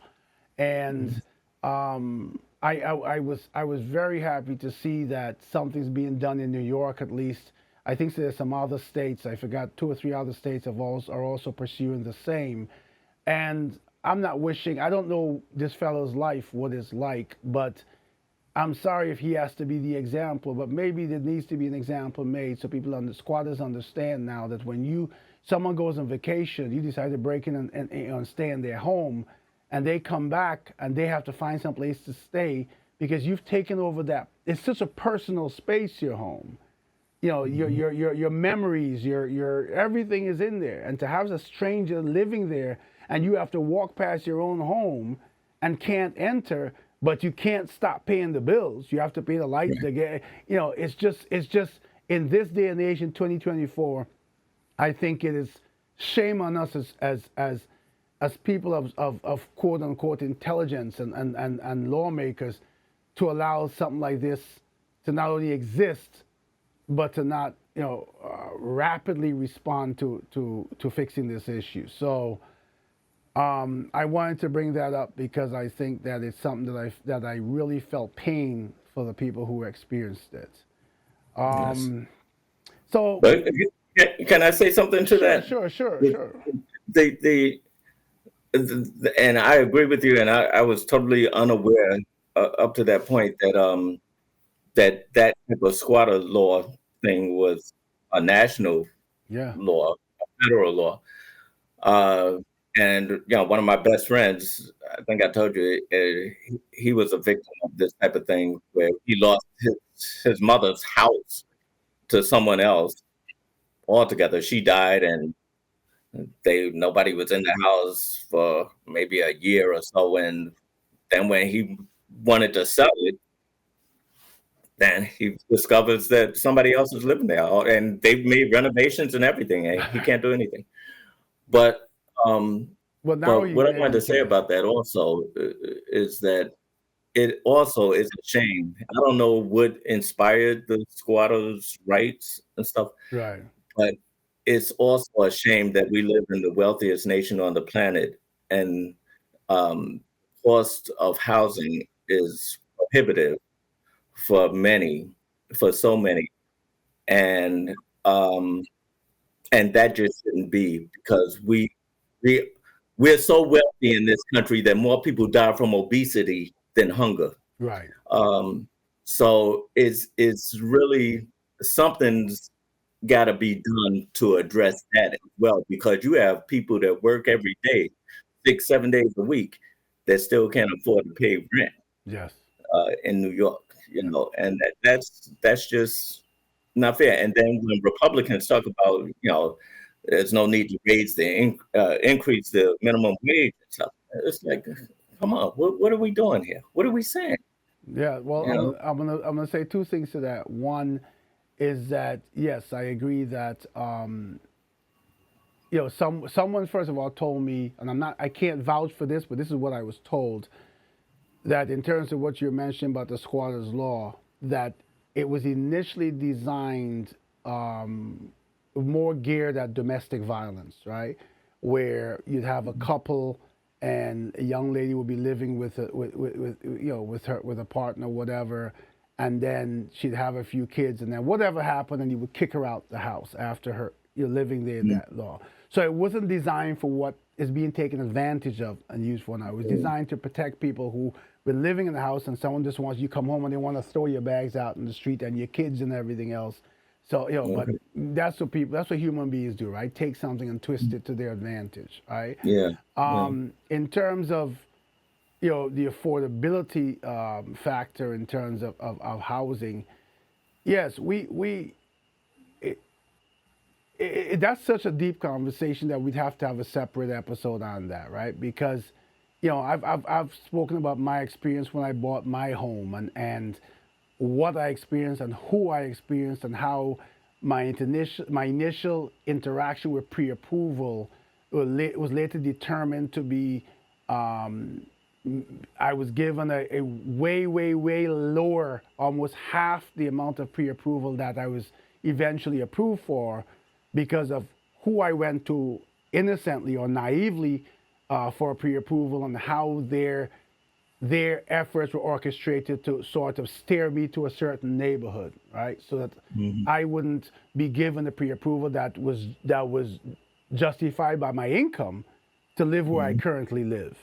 And I was very happy to see that something's being done in New York at least. I think there's some other states. I forgot 2 or 3 other states are also pursuing the same. And I'm not wishing. I don't know this fellow's life what it's like, but I'm sorry if he has to be the example. But maybe there needs to be an example made so people squatters understand now that when someone goes on vacation, you decide to break in and stay in their home, and they come back and they have to find some place to stay because you've taken over that. It's such a personal space, your home. Your memories, your everything is in there. And to have a stranger living there and you have to walk past your own home and can't enter, but you can't stop paying the bills. You have to pay the lights to get, it's just in this day and age in 2024, I think it is shame on us as people of quote unquote intelligence and lawmakers to allow something like this to not only exist, but to not rapidly respond to fixing this issue. So I wanted to bring that up because I think that it's something that I really felt pain for the people who experienced it. Yes. So, But can I say something to that? sure. The and I agree with you, and I was totally unaware up to that point that that type of squatter law thing was a national Yeah, law, a federal law. Uh, and one of my best friends, I think I told you, he was a victim of this type of thing where he lost his mother's house to someone else altogether. She died, and nobody was in the house for maybe a year or so. And then when he wanted to sell it, then he discovers that somebody else is living there, and they've made renovations and everything, and he can't do anything. But well, now but what I wanted he to say can. about that also is that it also is a shame. I don't know what inspired the squatters' rights and stuff, Right. but it's also a shame that we live in the wealthiest nation on the planet, and cost of housing is prohibitive for many, for so many, and um, and that just shouldn't be because we we're so wealthy in this country that more people die from obesity than hunger. Right. Um, so it's really something's got to be done to address that as well, because you have people that work every day, 6, 7 days a week, that still can't afford to pay rent Yes. in New York, Yeah. and that's just not fair. And then when Republicans talk about, there's no need to increase the minimum wage and stuff, it's like, come on, what are we doing here? What are we saying? Yeah. Well, You know? I'm gonna say two things to that. One is that yes, I agree that someone first of all told me, and I can't vouch for this, but this is what I was told, that in terms of what you mentioned about the squatters law, that it was initially designed more geared at domestic violence, right? Where you'd have a couple and a young lady would be living with a partner, whatever, and then she'd have a few kids, and then whatever happened, and you would kick her out the house after you're living there in that law. So it wasn't designed for what is being taken advantage of and used for now. It was designed to protect people who were living in the house and someone just wants you to come home and they want to throw your bags out in the street and your kids and everything else. So, but Okay. that's what human beings do, right? Take something and twist it to their advantage, right? Yeah. Yeah. In terms of, the affordability factor in terms of housing, yes, that's such a deep conversation that we'd have to have a separate episode on that, right? Because, I've spoken about my experience when I bought my home and what I experienced and who I experienced and how my initial interaction with pre-approval was later determined to be. Um, I was given a way, way, way lower, almost half the amount of pre-approval that I was eventually approved for, because of who I went to innocently or naively for pre-approval, and how their efforts were orchestrated to sort of steer me to a certain neighborhood, right? So that Mhm. I wouldn't be given the pre-approval that was justified by my income to live where I Mhm. currently live,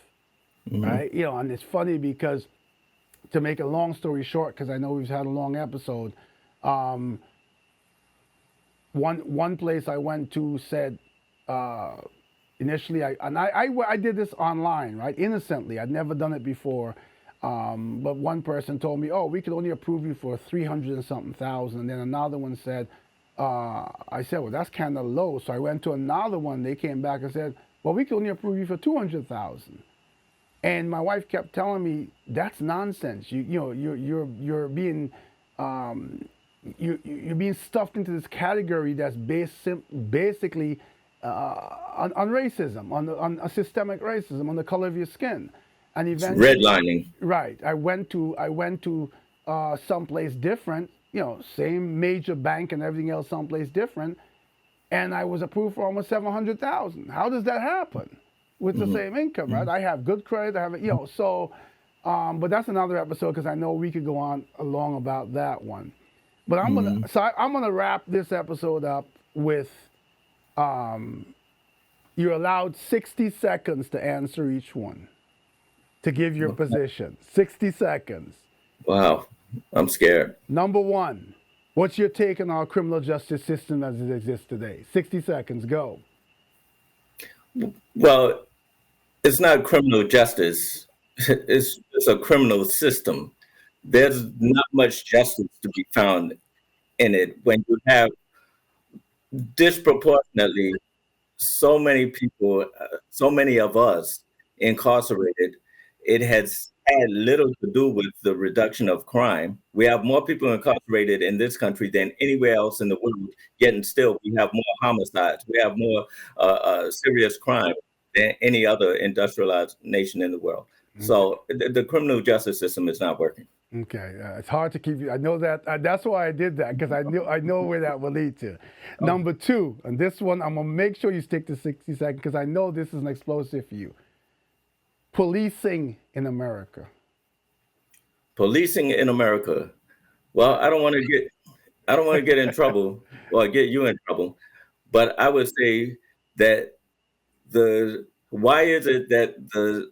Mhm. right? And it's funny because, to make a long story short, because I know we've had a long episode, um, one place I went to said, uh, initially, I did this online, right, innocently. I'd never done it before, but one person told me, "Oh, we could only approve you for 300 and something thousand," and then another one said, I said, "Well, that's kind of low." So I went to another one. They came back and said, "Well, we could only approve you for 200,000." And my wife kept telling me, "That's nonsense. You're being um, you're being stuffed into this category that's basically on racism, on a systemic racism, on the color of your skin." And It's eventually, redlining. right, I went to someplace different, same major bank and everything else, someplace different, and I was approved for almost 700,000. How does that happen with the Mhm. same income, right? Mhm. I have good credit. I have, so, but that's another episode, because I know we could go on along about that one. But Mhm. I'm gonna wrap this episode up with, you're allowed 60 seconds to answer each one, to give your position. 60 seconds. Wow. I'm scared. Number one, what's your take on our criminal justice system as it exists today? 60 seconds, go. Well, it's not criminal justice. It's a criminal system. There's not much justice to be found in it when you have disproportionately so many people, so many of us incarcerated. It has had little to do with the reduction of crime. We have more people incarcerated in this country than anywhere else in the world, yet and still we have more homicides. We have more serious crime than any other industrialized nation in the world. Okay. So the criminal justice system is not working. Okay, it's hard to keep you. I know that. That's why I did that, because I know where that will lead to. Oh. Number two, and this one I'm gonna make sure you stick to 60 seconds, because I know this is an explosive for you. Policing in America. Policing in America. Well, I don't want to get in trouble or get you in trouble, but I would say that the why is it that the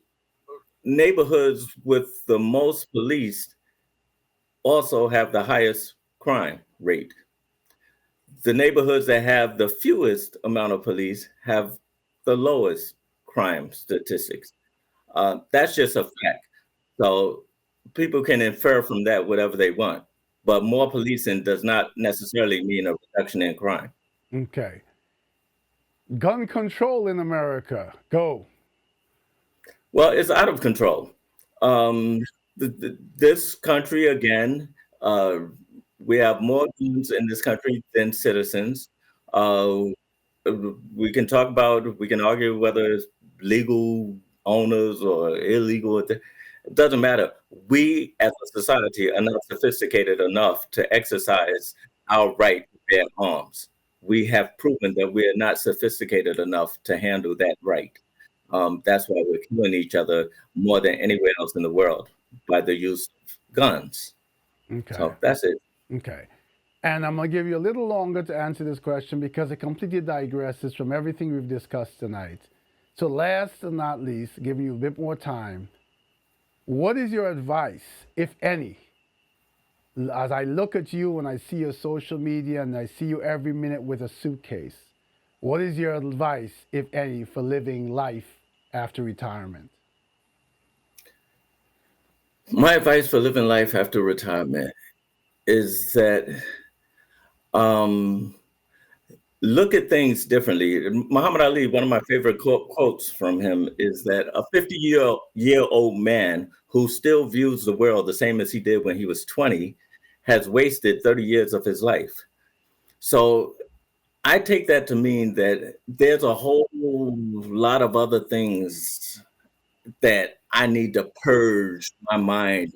neighborhoods with the most police also have the highest crime rate? The neighborhoods that have the fewest amount of police have the lowest crime statistics. That's just a fact. So people can infer from that whatever they want, but more policing does not necessarily mean a reduction in crime. Okay. Gun control in America. Go. Well, it's out of control. Um, this country, again, uh, we have more guns in this country than citizens. Uh, we can talk about, we can argue whether it's legal owners or illegal. It doesn't matter. We as a society are not sophisticated enough to exercise our right to bear arms. We have proven that we are not sophisticated enough to handle that right. That's why we're killing each other more than anywhere else in the world by the use of guns. Okay. So that's it. Okay. And I'm gonna give you a little longer to answer this question, because it completely digresses from everything we've discussed tonight. So, last and not least, giving you a bit more time, what is your advice, if any, as I look at you and I see your social media and I see you every minute with a suitcase, what is your advice, if any, for living life after retirement? My advice for living life after retirement is that um, look at things differently. Muhammad Ali, one of my favorite quotes from him is that a 50-year-old man who still views the world the same as he did when he was 20 has wasted 30 years of his life. So I take that to mean that there's a whole lot of other things that I need to purge my mind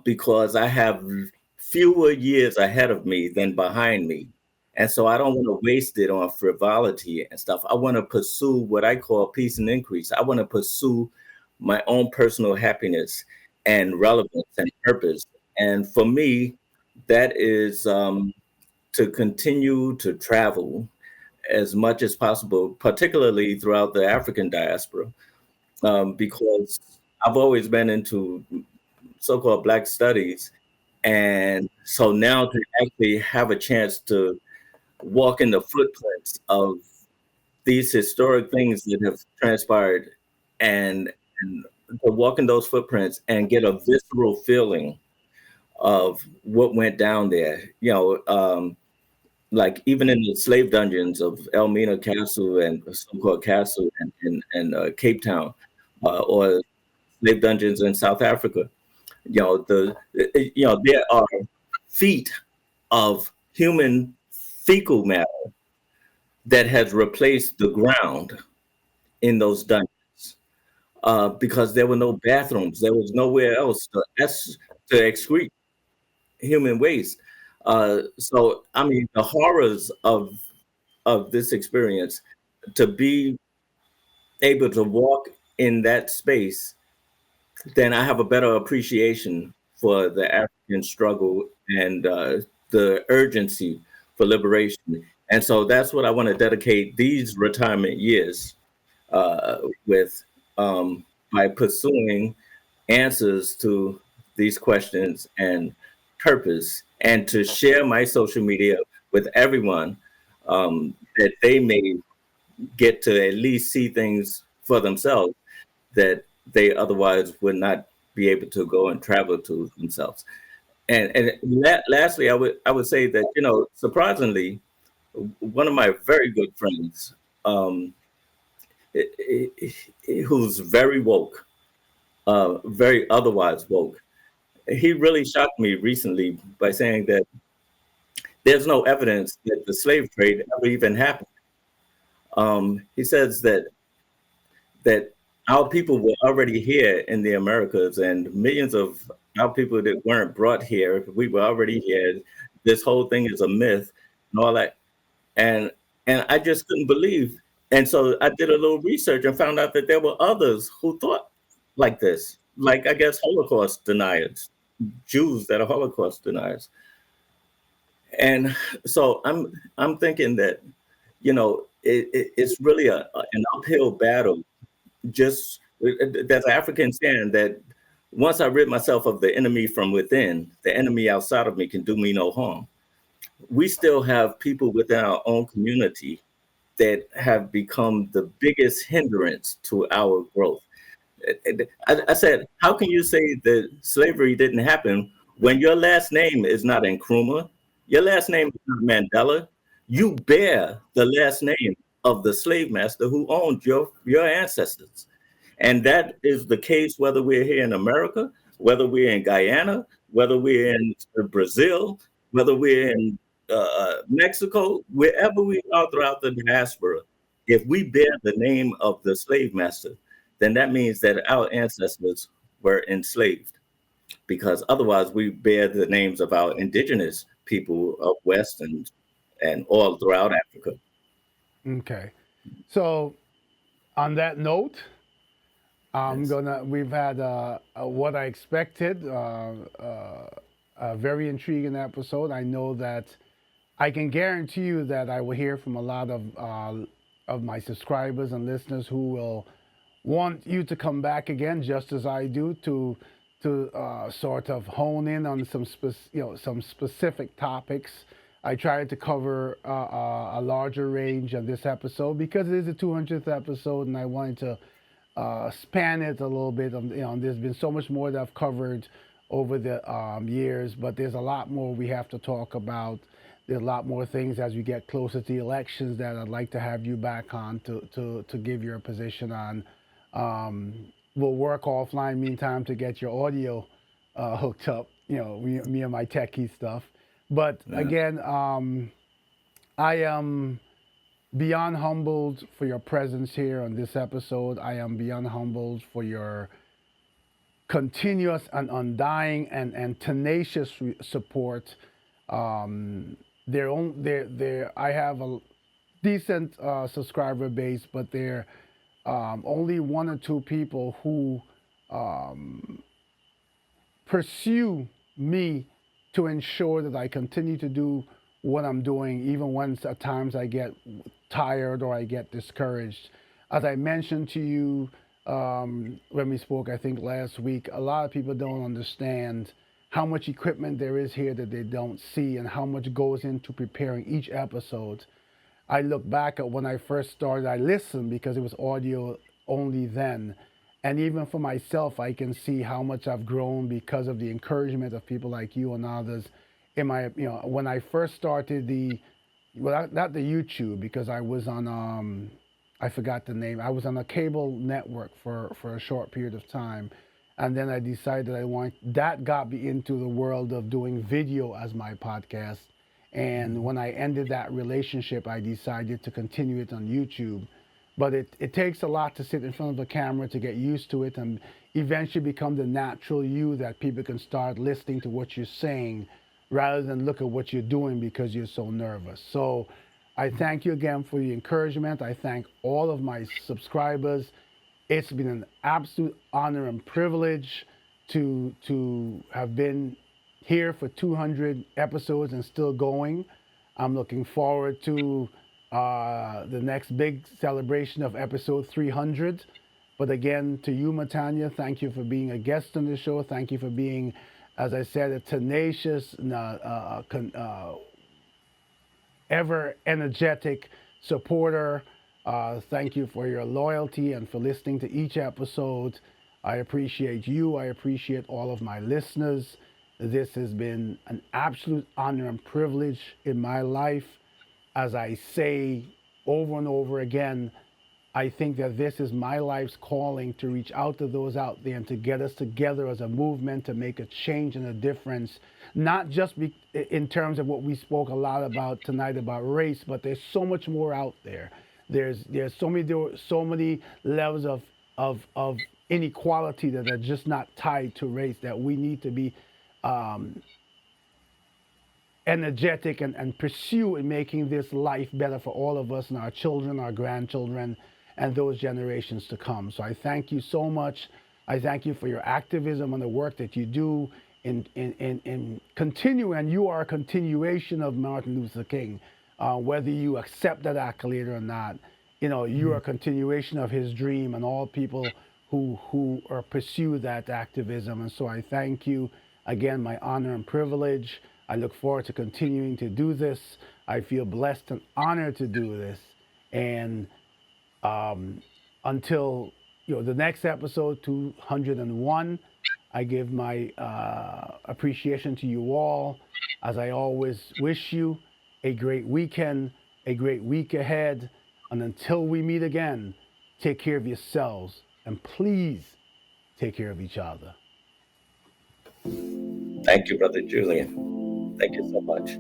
because I have fewer years ahead of me than behind me. And so I don't want to waste it on frivolity and stuff. I want to pursue what I call peace and increase. I want to pursue my own personal happiness and relevance and purpose. And for me, that is to continue to travel as much as possible, particularly throughout the African diaspora, because I've always been into so-called Black studies. And so now to actually have a chance to walk in the footprints of these historic things that have transpired and to walk in those footprints and get a visceral feeling of what went down there. Like even in the slave dungeons of Elmina Castle and so-called Castle and Cape Town, or slave dungeons in South Africa. There are feet of human fecal matter that has replaced the ground in those dungeons because there were no bathrooms. There was nowhere else to excrete human waste. So, I mean, the horrors of this experience, to be able to walk in that space, then I have a better appreciation for the African struggle and the urgency for liberation. And so that's what I want to dedicate these retirement years with, by pursuing answers to these questions and purpose, and to share my social media with everyone, that they may get to at least see things for themselves that they otherwise would not be able to go and travel to themselves. And lastly, I would say that, surprisingly, one of my very good friends, um, who's very woke, very otherwise woke, he really shocked me recently by saying that there's no evidence that the slave trade ever even happened. He says that our people were already here in the Americas, and millions of our people that weren't brought here, we were already here. This whole thing is a myth and all that. And and I just couldn't believe. And so I did a little research and found out that there were others who thought like this, like I guess Holocaust deniers, Jews that are Holocaust deniers. And so I'm thinking that, it's really an uphill battle, just that's African saying that once I rid myself of the enemy from within, the enemy outside of me can do me no harm. We still have people within our own community that have become the biggest hindrance to our growth. I said, how can you say that slavery didn't happen when your last name is not Nkrumah, your last name is not Mandela? You bear the last name of the slave master who owned your ancestors. And that is the case whether we're here in America, whether we're in Guyana, whether we're in Brazil, whether we're in Mexico, wherever we are throughout the diaspora. If we bear the name of the slave master, then that means that our ancestors were enslaved, because otherwise we bear the names of our indigenous people of West and all throughout Africa. Okay. So, on that note, Yes. we've had what I expected, a very intriguing episode. I know that I can guarantee you that I will hear from a lot of my subscribers and listeners who will want you to come back again, just as I do, to sort of hone in on some specific topics. I tried to cover a larger range on this episode because it is the 200th episode, and I wanted to span it a little bit. There's been so much more that I've covered over the years, but there's a lot more we have to talk about. There's a lot more things as we get closer to the elections that I'd like to have you back on to give your position on. We'll work offline meantime to get your audio hooked up, me and my techie stuff. But again, I am beyond humbled for your presence here on this episode. I am beyond humbled for your continuous and undying and tenacious support. I have a decent subscriber base, but there only one or two people who pursue me to ensure that I continue to do what I'm doing, even when at times I get tired or I get discouraged. As I mentioned to you when we spoke, I think last week, a lot of people don't understand how much equipment there is here that they don't see and how much goes into preparing each episode. I look back at when I first started, I listened because it was audio only then. And even for myself, I can see how much I've grown because of the encouragement of people like you and others. When I first started not the YouTube, because I was on, I forgot the name. I was on a cable network for a short period of time. And then I decided that got me into the world of doing video as my podcast. And when I ended that relationship, I decided to continue it on YouTube. But it takes a lot to sit in front of a camera to get used to it and eventually become the natural you that people can start listening to what you're saying rather than look at what you're doing because you're so nervous. So I thank you again for the encouragement. I thank all of my subscribers. It's been an absolute honor and privilege to have been here for 200 episodes and still going. I'm looking forward to the next big celebration of episode 300. But again, to you, Motanya, thank you for being a guest on the show. Thank you for being, as I said, a tenacious, ever energetic supporter. Thank you for your loyalty and for listening to each episode. I appreciate you. I appreciate all of my listeners. This has been an absolute honor and privilege in my life. As I say over and over again, I think that this is my life's calling to reach out to those out there and to get us together as a movement to make a change and a difference, not just in terms of what we spoke a lot about tonight about race, but there's so much more out there. There's so many levels of inequality that are just not tied to race that we need to be energetic and pursue in making this life better for all of us and our children, our grandchildren, and those generations to come. So I thank you so much. I thank you for your activism and the work that you do in continue, and you are a continuation of Martin Luther King. Whether you accept that accolade or not, you are a continuation of his dream and all people who pursue that activism. And so I thank you again, my honor and privilege. I look forward to continuing to do this. I feel blessed and honored to do this. And until the next episode, 201, I give my appreciation to you all. As I always wish you a great weekend, a great week ahead. And until we meet again, take care of yourselves and please take care of each other. Thank you, Brother Julian. Thank you so much.